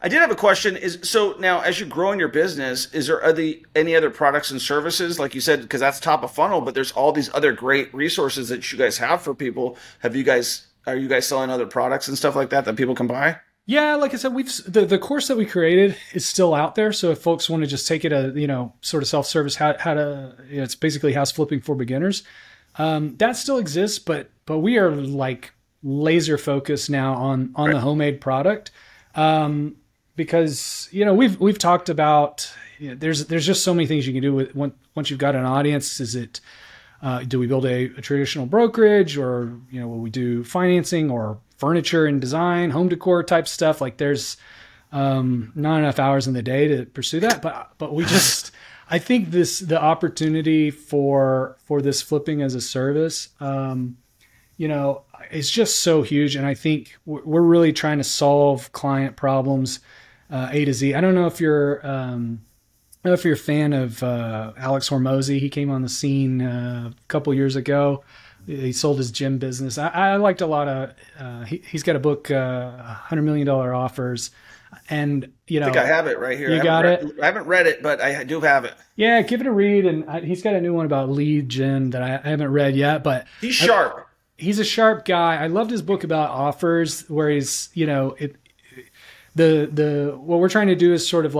I did have a question. So now, as you grow in your business, any other products and services, like you said, because that's top of funnel, but there's all these other great resources that you guys have for people. Are you guys selling other products and stuff like that people can buy? Yeah, like I said, the course that we created is still out there. So if folks want to just take it sort of self-service, how to, it's basically house flipping for beginners. That still exists, but we are laser focused now on the homemade product. Because we've talked about, there's just so many things you can do with once you've got an audience. Is it do we build a traditional brokerage, or will we do financing or furniture and design, home decor type stuff? There's not enough hours in the day to pursue that, but we just I think the opportunity for this flipping as a service, is just so huge, and I think we're really trying to solve client problems. A to Z. I don't know if you're a fan of Alex Hormozy. He came on the scene a couple years ago. He sold his gym business. I liked a lot of. He's got a book, $100 Million Offers, and I think I have it right here. You got it. I haven't read it, but I do have it. Yeah, give it a read. And he's got a new one about lead gen that I haven't read yet. But he's sharp. He's a sharp guy. I loved his book about offers, where he's what we're trying to do is sort of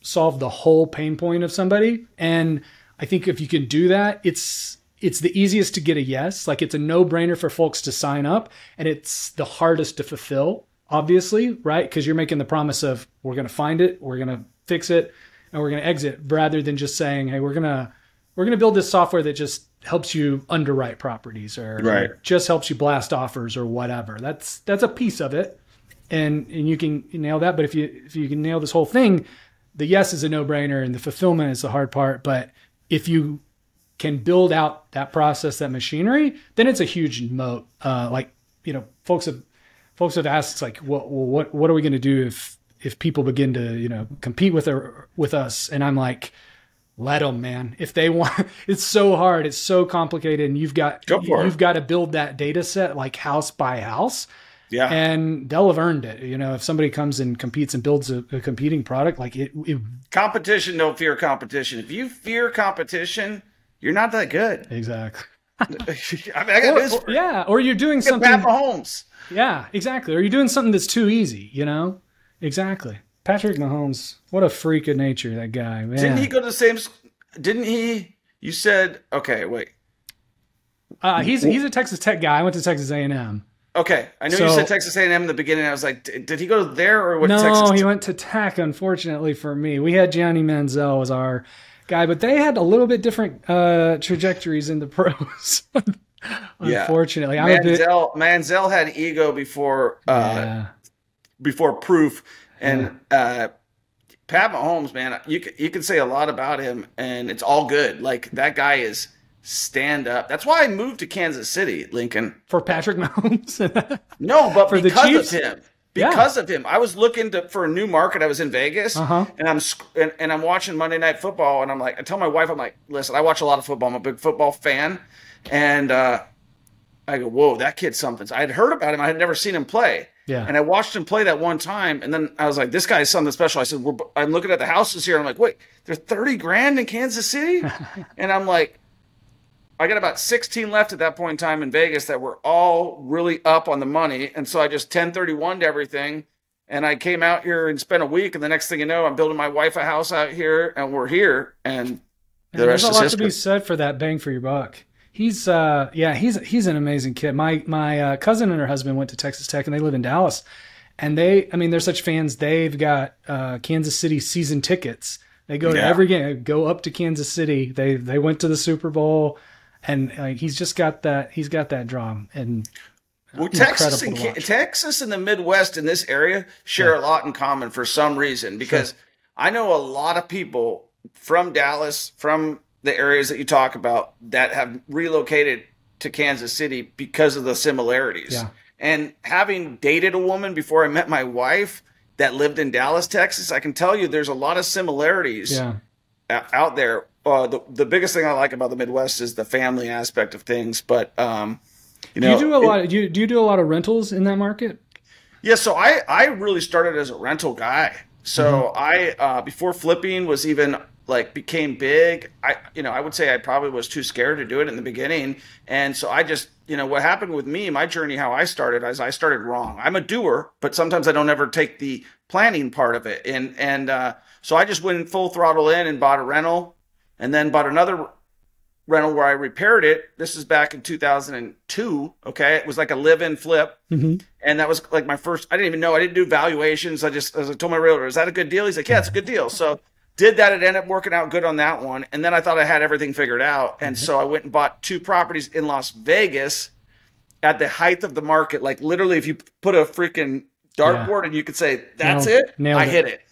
solve the whole pain point of somebody. And I think if you can do that, it's the easiest to get a yes. It's a no-brainer for folks to sign up, and it's the hardest to fulfill, obviously, right? Because you're making the promise of, we're going to find it, we're going to fix it, and we're going to exit, rather than just saying, hey, we're going to build this software that just helps you underwrite properties, or just helps you blast offers, or whatever. That's a piece of it. And you can nail that. But if you can nail this whole thing, the yes is a no-brainer, and the fulfillment is the hard part. But if you can build out that process, that machinery, then it's a huge moat. Folks have asked, what are we going to do if people begin to compete with us? And I'm like, let them, man. If they want, it's so hard, it's so complicated, and you've got to build that data set house by house. Yeah, and they'll have earned it. If somebody comes and competes and builds a competing product, competition, don't fear competition. If you fear competition, you're not that good. Exactly. I got this. Or you're doing something. Pat Mahomes. Yeah, exactly. Or you're doing something that's too easy. Exactly. Patrick Mahomes, what a freak of nature, that guy. Man. Didn't he go to the same? Didn't he? You said, okay, wait. He's a Texas Tech guy. I went to Texas A&M. Okay, I know you said Texas A&M in the beginning. I was like, did he go there or what? No, he went to Tech. Unfortunately for me, we had Johnny Manziel as our guy, but they had a little bit different trajectories in the pros. Unfortunately, Manziel had ego before proof, and Pat Mahomes, man, you can say a lot about him, and it's all good. That guy is stand up. That's why I moved to Kansas City, Lincoln. For Patrick Mahomes? No, but for because of him. Because of him. I was looking for a new market. I was in Vegas, and I'm watching Monday Night Football, and I tell my wife, I'm like, listen, I watch a lot of football. I'm a big football fan, and I go, whoa, that kid's something. So I had heard about him. I had never seen him play. Yeah. And I watched him play that one time, and then I was like, this guy's something special. I said, I'm looking at the houses here, and I'm like, wait, there's $30,000 in Kansas City? And I'm like, I got about 16 left at that point in time in Vegas that were all really up on the money. And so I just 1031'd everything. And I came out here and spent a week. And the next thing you know, I'm building my wife a house out here, and we're here. And the rest is history. There's a lot to be said for that bang for your buck. He's an amazing kid. My cousin and her husband went to Texas Tech, and they live in Dallas. And they're such fans. They've got Kansas City season tickets. They go to every game, go up to Kansas City. They went to the Super Bowl. And he's just got that. He's got that draw. And Texas and the Midwest in this area share a lot in common for some reason. Because I know a lot of people from Dallas, from the areas that you talk about, that have relocated to Kansas City because of the similarities. Yeah. And having dated a woman before I met my wife that lived in Dallas, Texas, I can tell you there's a lot of similarities out there. The biggest thing I like about the Midwest is the family aspect of things. But you know, do you do a lot of rentals in that market? Yeah, so I really started as a rental guy. So I before flipping was even like became big, I would say I probably was too scared to do it in the beginning. And so I just, what happened with me, my journey, how I started, is I started wrong. I'm a doer, but sometimes I don't ever take the planning part of it. And so I just went full throttle in and bought a rental, and then bought another rental where I repaired it. This is back in 2002. Okay. It was like a live-in flip. And that was like my first, I didn't even know, I didn't do valuations. As I told my realtor, is that a good deal? He's like, yeah, it's a good deal. So did that. It ended up working out good on that one. And then I thought I had everything figured out. And so I went and bought 2 properties in Las Vegas at the height of the market. Like literally, if you put a freaking dartboard and you could say, that's I hit it.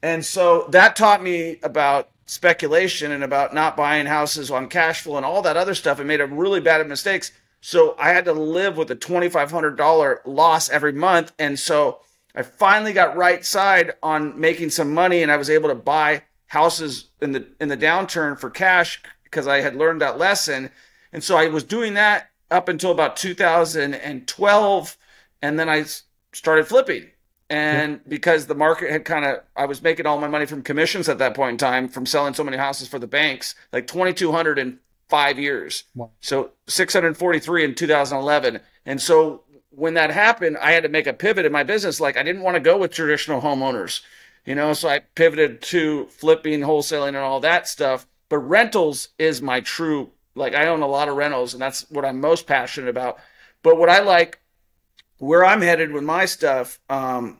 And so that taught me about speculation and about not buying houses on cash flow and all that other stuff, and made a really bad mistakes. So I had to live with a $2,500 loss every month. And so I finally got right side on making some money, and I was able to buy houses in the downturn for cash because I had learned that lesson. And so I was doing that up until about 2012, and then I started flipping. And because the market had I was making all my money from commissions at that point in time from selling so many houses for the banks, like 2,200 in 5 years. Wow. So 643 in 2011. And so when that happened, I had to make a pivot in my business. Like I didn't want to go with traditional homeowners, so I pivoted to flipping, wholesaling, and all that stuff. But rentals is my true, like I own a lot of rentals, and that's what I'm most passionate about. But what I like, where I'm headed with my stuff,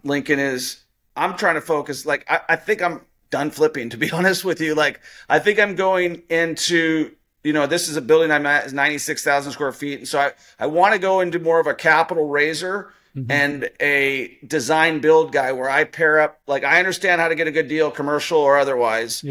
Lincoln, is I'm trying to focus. Like, I think I'm done flipping, to be honest with you. Like, I think I'm going into, this is a building I'm at, is 96,000 square feet. And so I want to go into more of a capital raiser and a design build guy where I pair up, like, I understand how to get a good deal, commercial or otherwise.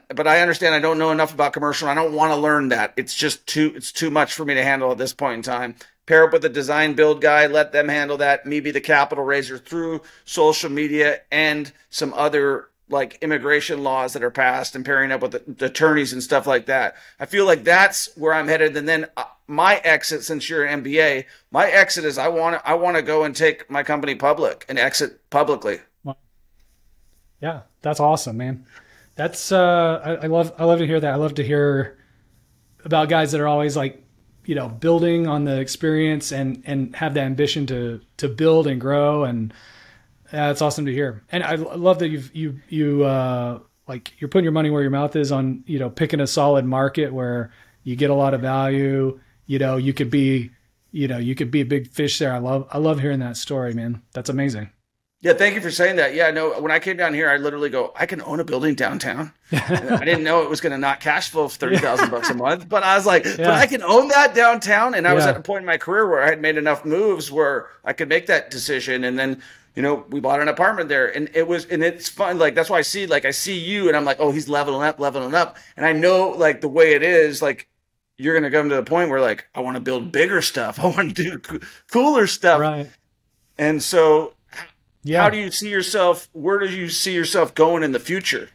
But I understand I don't know enough about commercial. I don't want to learn that. It's just too much for me to handle at this point in time. Pair up with a design build guy, let them handle that, me be the capital raiser through social media and some other like immigration laws that are passed, and pairing up with the attorneys and stuff like that. I feel like that's where I'm headed. And then my exit, since you're an MBA, my exit is I want to go and take my company public and exit publicly. Yeah, that's awesome, man. That's I love to hear that. I love to hear about guys that are always like, building on the experience and have the ambition to build and grow. And it's awesome to hear. And I love that you're putting your money where your mouth is on, picking a solid market where you get a lot of value. You could be a big fish there. I love hearing that story, man. That's amazing. Yeah, thank you for saying that. Yeah, no, when I came down here, I literally go, I can own a building downtown. I didn't know it was going to not cash flow $30,000 a month, but I was like, but I can own that downtown. And I was at a point in my career where I had made enough moves where I could make that decision. And then, we bought an apartment there, and it's fun. Like, that's why I see you, and I'm like, oh, he's leveling up. And I know, like, the way it is, like, you're going to come to the point where, like, I want to build bigger stuff. I want to do cooler stuff. Right. And so, how do you see yourself? Where do you see yourself going in the future?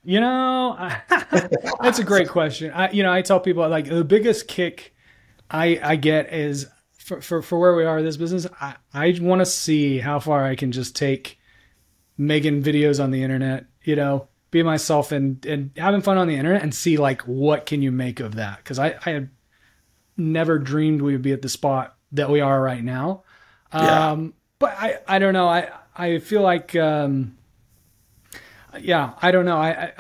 That's a great question. I tell people, like, the biggest kick I get is for where we are in this business. I want to see how far I can just take making videos on the internet, be myself and having fun on the internet, and see, like, what can you make of that? Because I had never dreamed we would be at the spot that we are right now. But I don't know. I feel like, I don't know. I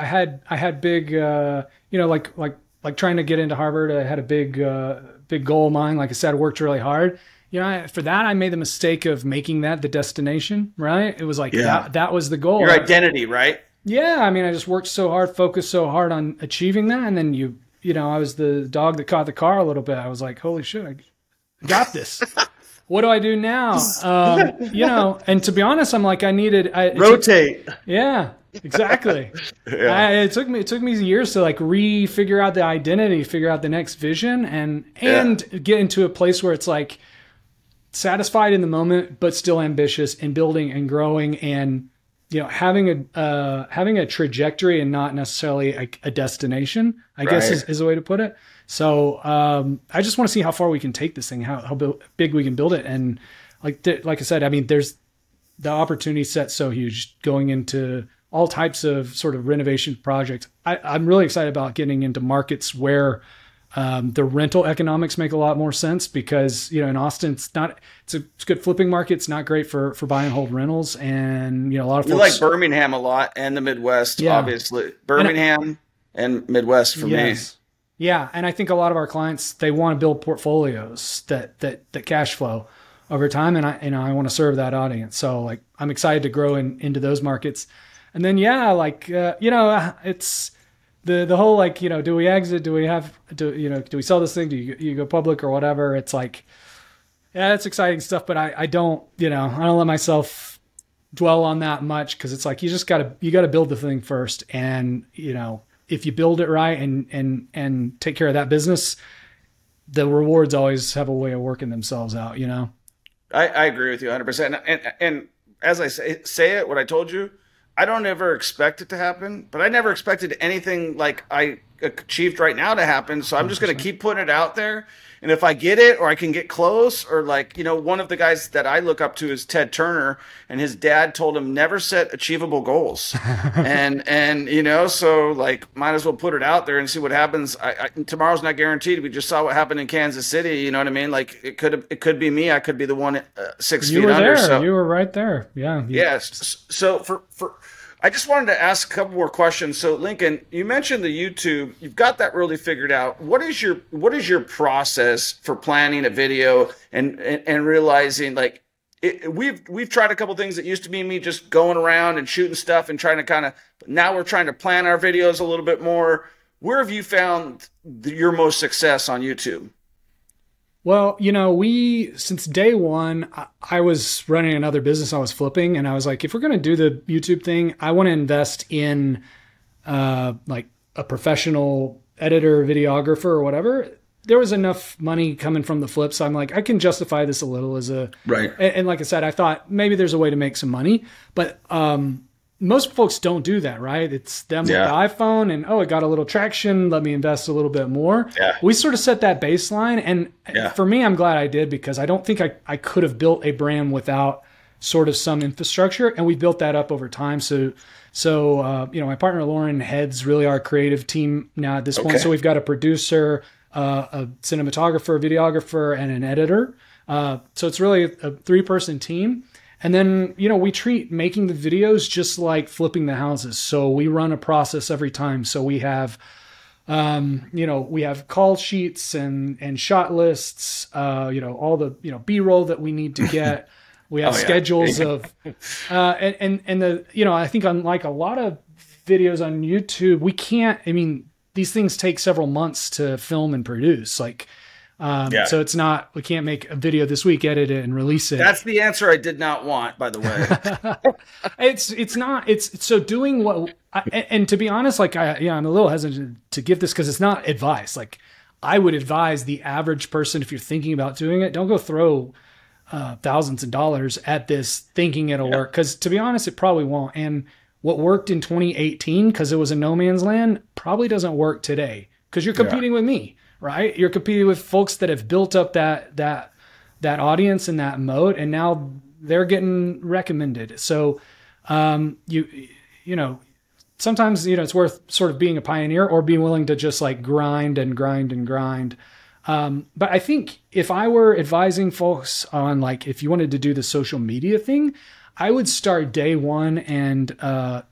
had big, like trying to get into Harvard. I had a big goal of mine. Like I said, I worked really hard. For that, I made the mistake of making that the destination, right? It was like, that was the goal. Your identity, right? Yeah. I mean, I just worked so hard, focused so hard on achieving that. And then I was the dog that caught the car a little bit. I was like, holy shit, I got this. What do I do now? And to be honest, I'm like, rotate. Yeah. Exactly. It took me years to like figure out the identity, figure out the next vision, and get into a place where it's like satisfied in the moment, but still ambitious and building and growing, and having a trajectory and not necessarily a destination, I guess is a way to put it. So I just want to see how far we can take this thing, how big we can build it, and like I said, I mean, there's the opportunity set so huge going into all types of sort of renovation projects. I'm really excited about getting into markets where the rental economics make a lot more sense, because in Austin it's a good flipping market. It's not great for buy and hold rentals, and a lot of folks like Birmingham a lot, and the Midwest, obviously Birmingham and Midwest for me. Yeah, and I think a lot of our clients, they want to build portfolios that cash flow over time, and I want to serve that audience. So like I'm excited to grow into those markets. And then it's the whole like, do we exit? Do we sell this thing? Do you go public or whatever? It's like, yeah, it's exciting stuff, but I don't let myself dwell on that much, because it's like you gotta build the thing first, and if you build it right and take care of that business, the rewards always have a way of working themselves out. I agree with you 100%. And as I say it, what I told you, I don't ever expect it to happen, but I never expected anything like I achieved right now to happen. So I'm just going to keep putting it out there. And if I get it, or I can get close, or like, one of the guys that I look up to is Ted Turner, and his dad told him never set achievable goals. and so like, might as well put it out there and see what happens. Tomorrow's not guaranteed. We just saw what happened in Kansas City. You know what I mean? Like it could be me. I could be the one 6 feet under. There. So you were right there. Yeah. Yes. So I just wanted to ask a couple more questions. So Lincoln, you mentioned the YouTube. You've got that really figured out. What is your process for planning a video and realizing like we've tried a couple things that used to be me just going around and shooting stuff and trying to now we're trying to plan our videos a little bit more. Where have you found your most success on YouTube? Well, since day one, I was running another business. I was flipping, and I was like, if we're going to do the YouTube thing, I want to invest in like a professional editor, videographer, or whatever. There was enough money coming from the flips. I'm like, I can justify this a little as a right. And like I said, I thought maybe there's a way to make some money, but most folks don't do that, right? It's them with the iPhone and, it got a little traction. Let me invest a little bit more. Yeah. We sort of set that baseline. And for me, I'm glad I did, because I don't think I could have built a brand without sort of some infrastructure. And we built that up over time. So my partner, Lauren, heads really our creative team now at this point. So we've got a producer, a cinematographer, videographer, and an editor. So it's really a 3-person team. And then, we treat making the videos just like flipping the houses. So we run a process every time. So we have, we have call sheets and shot lists, all the, B-roll that we need to get. We have schedules of, I think unlike a lot of videos on YouTube, these things take several months to film and produce. Like, so it's not, we can't make a video this week, edit it and release it. That's the answer I did not want, by the way. It's so doing what, and to be honest, like I'm a little hesitant to give this because it's not advice. Like I would advise the average person, if you're thinking about doing it, don't go throw thousands of dollars at this thinking it'll work. Cause to be honest, it probably won't. And what worked in 2018, cause it was a no man's land, probably doesn't work today. Cause you're competing with me. Right? You're competing with folks that have built up that audience and that moat, and now they're getting recommended. So, sometimes, it's worth sort of being a pioneer or being willing to just like grind and grind and grind. But I think if I were advising folks on like, if you wanted to do the social media thing, I would start day one and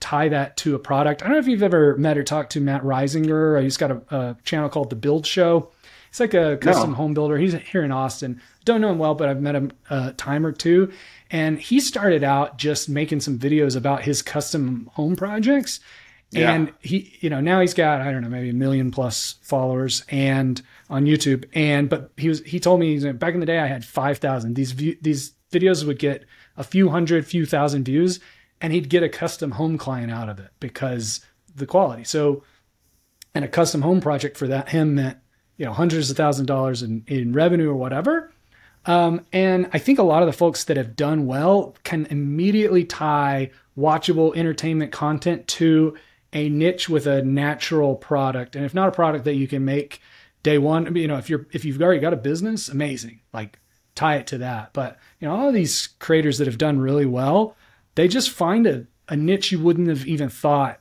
tie that to a product. I don't know if you've ever met or talked to Matt Reisinger. He's got a channel called The Build Show. He's like a custom home builder. He's here in Austin. Don't know him well, but I've met him a time or two. And he started out just making some videos about his custom home projects. Yeah. And he, now he's got, I don't know, maybe 1 million plus followers and on YouTube. But he told me back in the day, I had 5,000. These videos would get a few hundred, few thousand views. and he'd get a custom home client out of it because the quality. So, and a custom home project for him meant, hundreds of thousands of dollars in revenue or whatever. And I think a lot of the folks that have done well can immediately tie watchable entertainment content to a niche with a natural product. And if not a product that you can make day one, if you've already got a business, amazing, like tie it to that. But, all of these creators that have done really well, they just find a niche you wouldn't have even thought,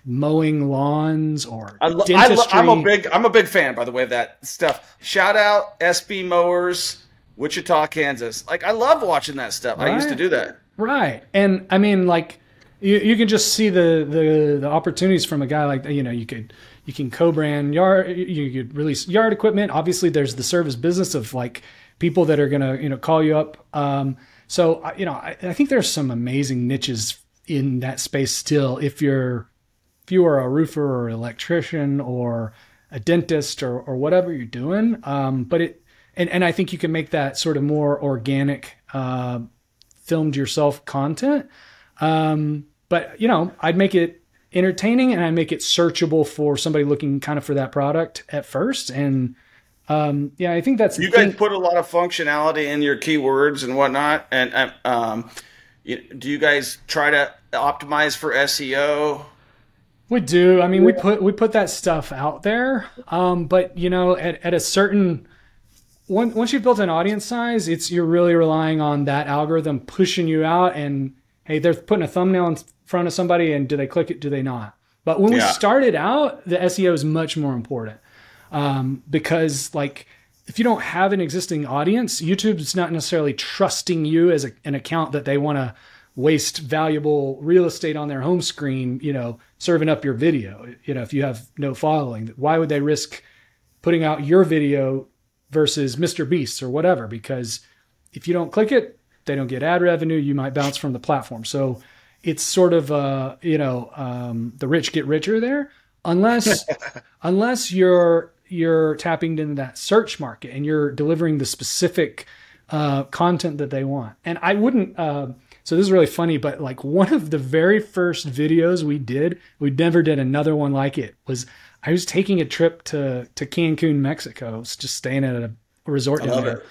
mowing lawns or dentistry. I'm a big fan, by the way, of that stuff. Shout out SB Mowers, Wichita, Kansas. Like, I love watching that stuff. Right? I used to do that. Right. And I mean, like, you can just see the opportunities from a guy like that. You can co-brand yard, you could release yard equipment. Obviously there's the service business of like people that are going to, call you up. So, I think there's some amazing niches in that space still. If you are a roofer or electrician or a dentist or whatever you're doing. And I think you can make that sort of more organic, filmed yourself content. But I'd make it entertaining and I'd make it searchable for somebody looking kind of for that product at first. And, I think that's, you guys put a lot of functionality in your keywords and whatnot. And, do you guys try to optimize for SEO? We do. I mean, we put that stuff out there. But at a certain, once you've built an audience size, you're really relying on that algorithm pushing you out and, hey, they're putting a thumbnail in front of somebody and do they click it? Do they not? But when we started out, the SEO is much more important. Because like, if you don't have an existing audience, YouTube's not necessarily trusting you as an account that they want to waste valuable real estate on their home screen, serving up your video. If you have no following, why would they risk putting out your video versus Mr. Beast's or whatever? Because if you don't click it, they don't get ad revenue. You might bounce from the platform. So it's sort of, the rich get richer there, unless you're tapping into that search market and you're delivering the specific content that they want. And I wouldn't, so this is really funny, but like one of the very first videos we never did another one like it, was I was taking a trip to Cancun, Mexico. I was just staying at a resort down there.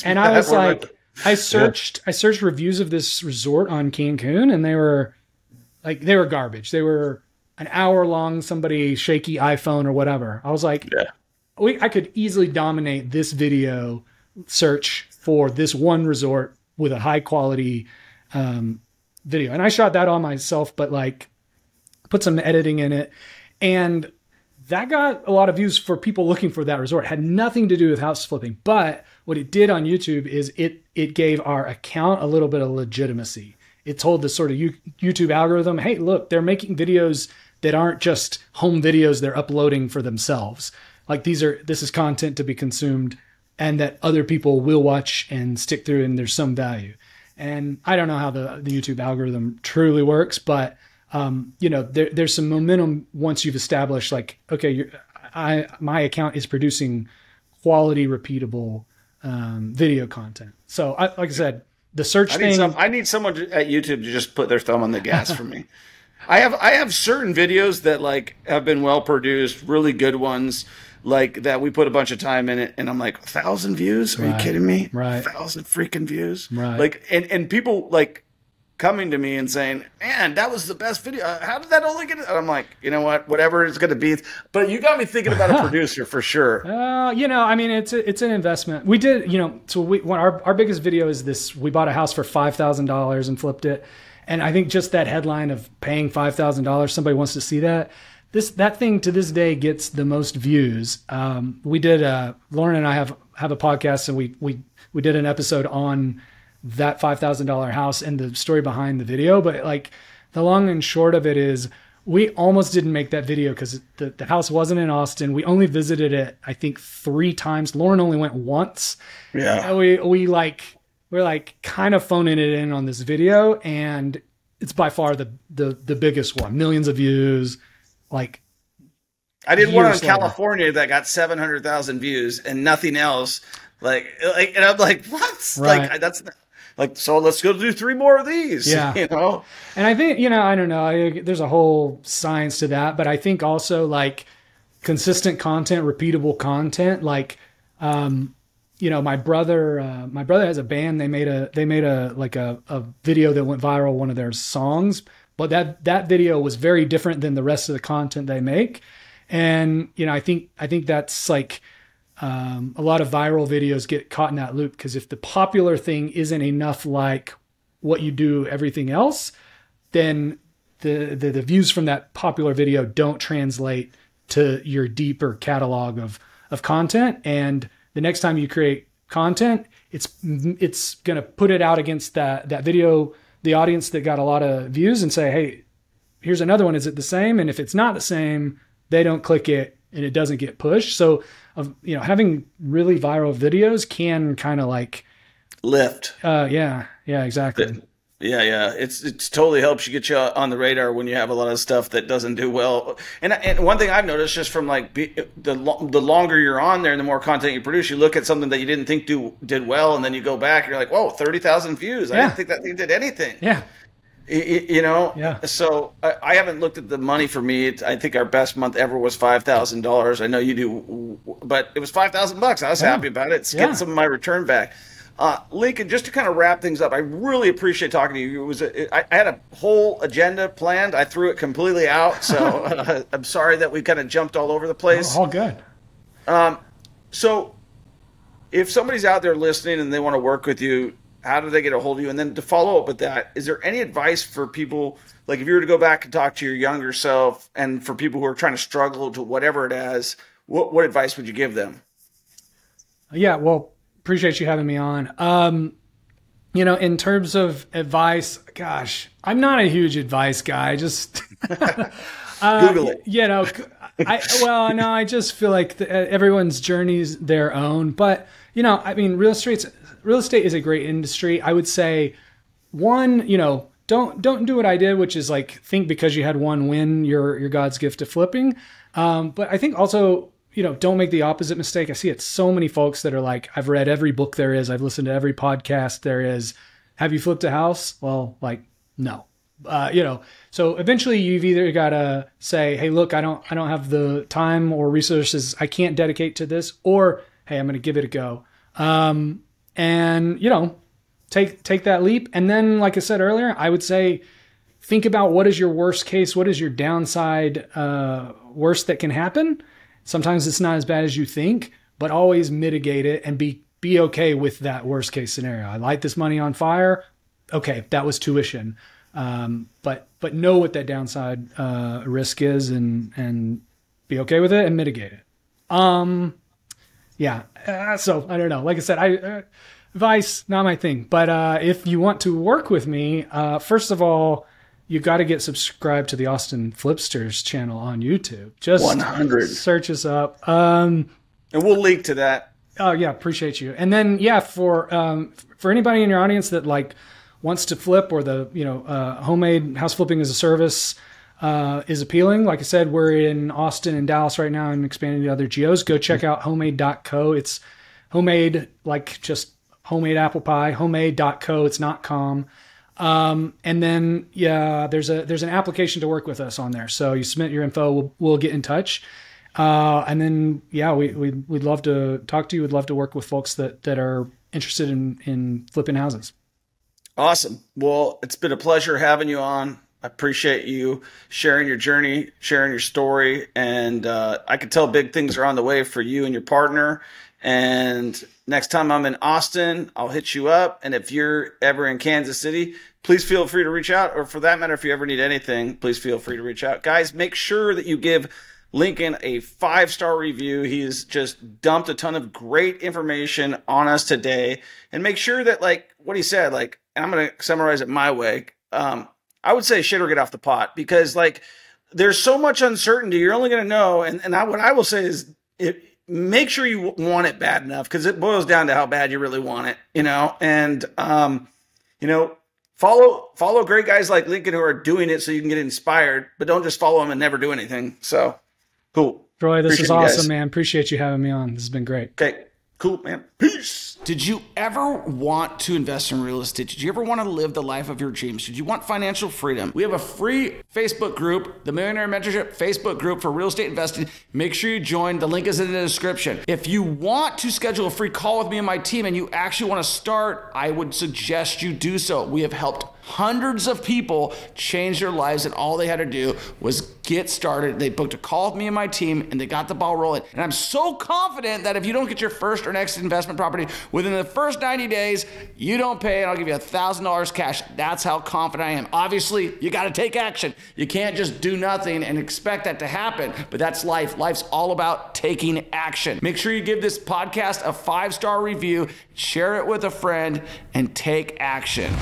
And I was like, I searched reviews of this resort on Cancun, and they were garbage. They were an hour long, somebody shaky iPhone or whatever. I was like, I could easily dominate this video search for this one resort with a high quality video. And I shot that all myself, but like put some editing in it. And that got a lot of views for people looking for that resort. It had nothing to do with house flipping. But what it did on YouTube is it gave our account a little bit of legitimacy. It told the sort of YouTube algorithm, hey, look, they're making videos that aren't just home videos they're uploading for themselves. Like this is content to be consumed and that other people will watch and stick through, and there's some value. And I don't know how the YouTube algorithm truly works, but there's some momentum once you've established like, okay, my account is producing quality, repeatable video content. So like I said, the search I need someone at YouTube to just put their thumb on the gas for me. I have certain videos that like have been well produced, really good ones, like that we put a bunch of time in it, and I'm like, 1,000 views? Are you kidding me? Right. 1,000 freaking views? Right. Like, and people like coming to me and saying, man, that was the best video. How did that only get it? And I'm like, you know what? Whatever it's going to be. But you got me thinking about a producer for sure. I mean, it's an investment. We did, so our biggest video is this. We bought a house for $5,000 and flipped it. And I think just that headline of paying $5,000, somebody wants to see that. That thing to this day gets the most views. We did, Lauren and I have a podcast, and we did an episode on that $5,000 house and the story behind the video. But like the long and short of it is we almost didn't make that video because the house wasn't in Austin. We only visited it, I think, 3 times. Lauren only went once. Yeah. We're like kind of phoning it in on this video, and it's by far the biggest one. Millions of views. Like, I did one on California that got 700,000 views and nothing else. Like, and I'm like, what? Right. Like, like, so let's go do 3 more of these. Yeah. You know? And I think, I don't know, there's a whole science to that, but I think also like consistent content, repeatable content, like, my brother has a band. They made a video that went viral, one of their songs, but that video was very different than the rest of the content they make. And, I think that's like, a lot of viral videos get caught in that loop, because if the popular thing isn't enough like what you do everything else, then the views from that popular video don't translate to your deeper catalog of content. And the next time you create content, it's going to put it out against that video, the audience that got a lot of views, and say, hey, here's another one. Is it the same? And if it's not the same, they don't click it and it doesn't get pushed. So, having really viral videos can kind of like lift. Yeah, exactly. Yeah. It's totally helps you get you on the radar when you have a lot of stuff that doesn't do well. And one thing I've noticed just from like the longer you're on there and the more content you produce, you look at something that you didn't think did well, and then you go back and you're like, whoa, 30,000 views. I didn't think that thing did anything. Yeah. Yeah. So I haven't looked at the money for me. I think our best month ever was $5,000. I know you do, but it was $5,000. I was happy about it. It's getting some of my return back. Lincoln, just to kind of wrap things up, I really appreciate talking to you. I had a whole agenda planned. I threw it completely out, so I'm sorry that we kind of jumped all over the place. All good. So if somebody's out there listening and they want to work with you, how do they get a hold of you? And then to follow up with that, is there any advice for people, like if you were to go back and talk to your younger self, and for people who are trying to struggle to whatever it is, what advice would you give them? Yeah, well, appreciate you having me on. In terms of advice, gosh, I'm not a huge advice guy. Just Google it. I just feel like everyone's journey is their own. But real estate is a great industry. I would say, one, don't do what I did, which is like think because you had one win, you're God's gift to flipping. But I think also, don't make the opposite mistake. I see it so many folks that are like, I've read every book there is. I've listened to every podcast there is. Have you flipped a house? Well, like, no. So eventually you've either got to say, hey, look, I don't have the time or resources I can't dedicate to this, or, hey, I'm going to give it a go. Take that leap. And then, like I said earlier, I would say, think about what is your worst case? What is your downside, worst that can happen? Sometimes it's not as bad as you think, but always mitigate it and be okay with that worst case scenario. I light this money on fire. Okay, that was tuition. But know what that downside risk is, and be okay with it and mitigate it. So I don't know. Like I said, advice, not my thing. But if you want to work with me, first of all, you got to get subscribed to the Austin Flipsters channel on YouTube. Just 100. Search us up. And we'll link to that. Oh yeah, appreciate you. And then for anybody in your audience that like wants to flip, or the homemade house flipping as a service is appealing. Like I said, we're in Austin and Dallas right now and expanding to other geos. Go check out homemade.co. It's homemade, like just homemade apple pie, homemade.co. It's not .com. And then, there's an application to work with us on there. So you submit your info, we'll get in touch. And then, we'd love to talk to you. We'd love to work with folks that are interested in flipping houses. Awesome. Well, it's been a pleasure having you on. I appreciate you sharing your journey, sharing your story. And, I can tell big things are on the way for you and your partner. And next time I'm in Austin, I'll hit you up. And if you're ever in Kansas City, please feel free to reach out. Or for that matter, if you ever need anything, please feel free to reach out. Guys, make sure that you give Lincoln a 5-star review. He's just dumped a ton of great information on us today. And make sure that, like what he said, like, and I'm going to summarize it my way. I would say shit or get off the pot, because like there's so much uncertainty. You're only going to know. What I will say is make sure you want it bad enough, because it boils down to how bad you really want it, and, follow great guys like Lincoln who are doing it so you can get inspired, but don't just follow them and never do anything. So cool. Troy, this is awesome, man. Appreciate you having me on. This has been great. Okay. Cool, man. Peace. Did you ever want to invest in real estate? Did you ever want to live the life of your dreams? Did you want financial freedom? We have a free Facebook group, the Millionaire Mentorship Facebook group for real estate investing. Make sure you join. The link is in the description. If you want to schedule a free call with me and my team and you actually want to start, I would suggest you do so. We have helped hundreds of people change their lives, and all they had to do was get started. They booked a call with me and my team, and they got the ball rolling. And I'm so confident that if you don't get your first or next investment property within the first 90 days, you don't pay, and I'll give you $1,000 cash. That's how confident I am. Obviously, you got to take action. You can't just do nothing and expect that to happen, but that's life. Life's all about taking action. Make sure you give this podcast a 5-star review, share it with a friend, and take action.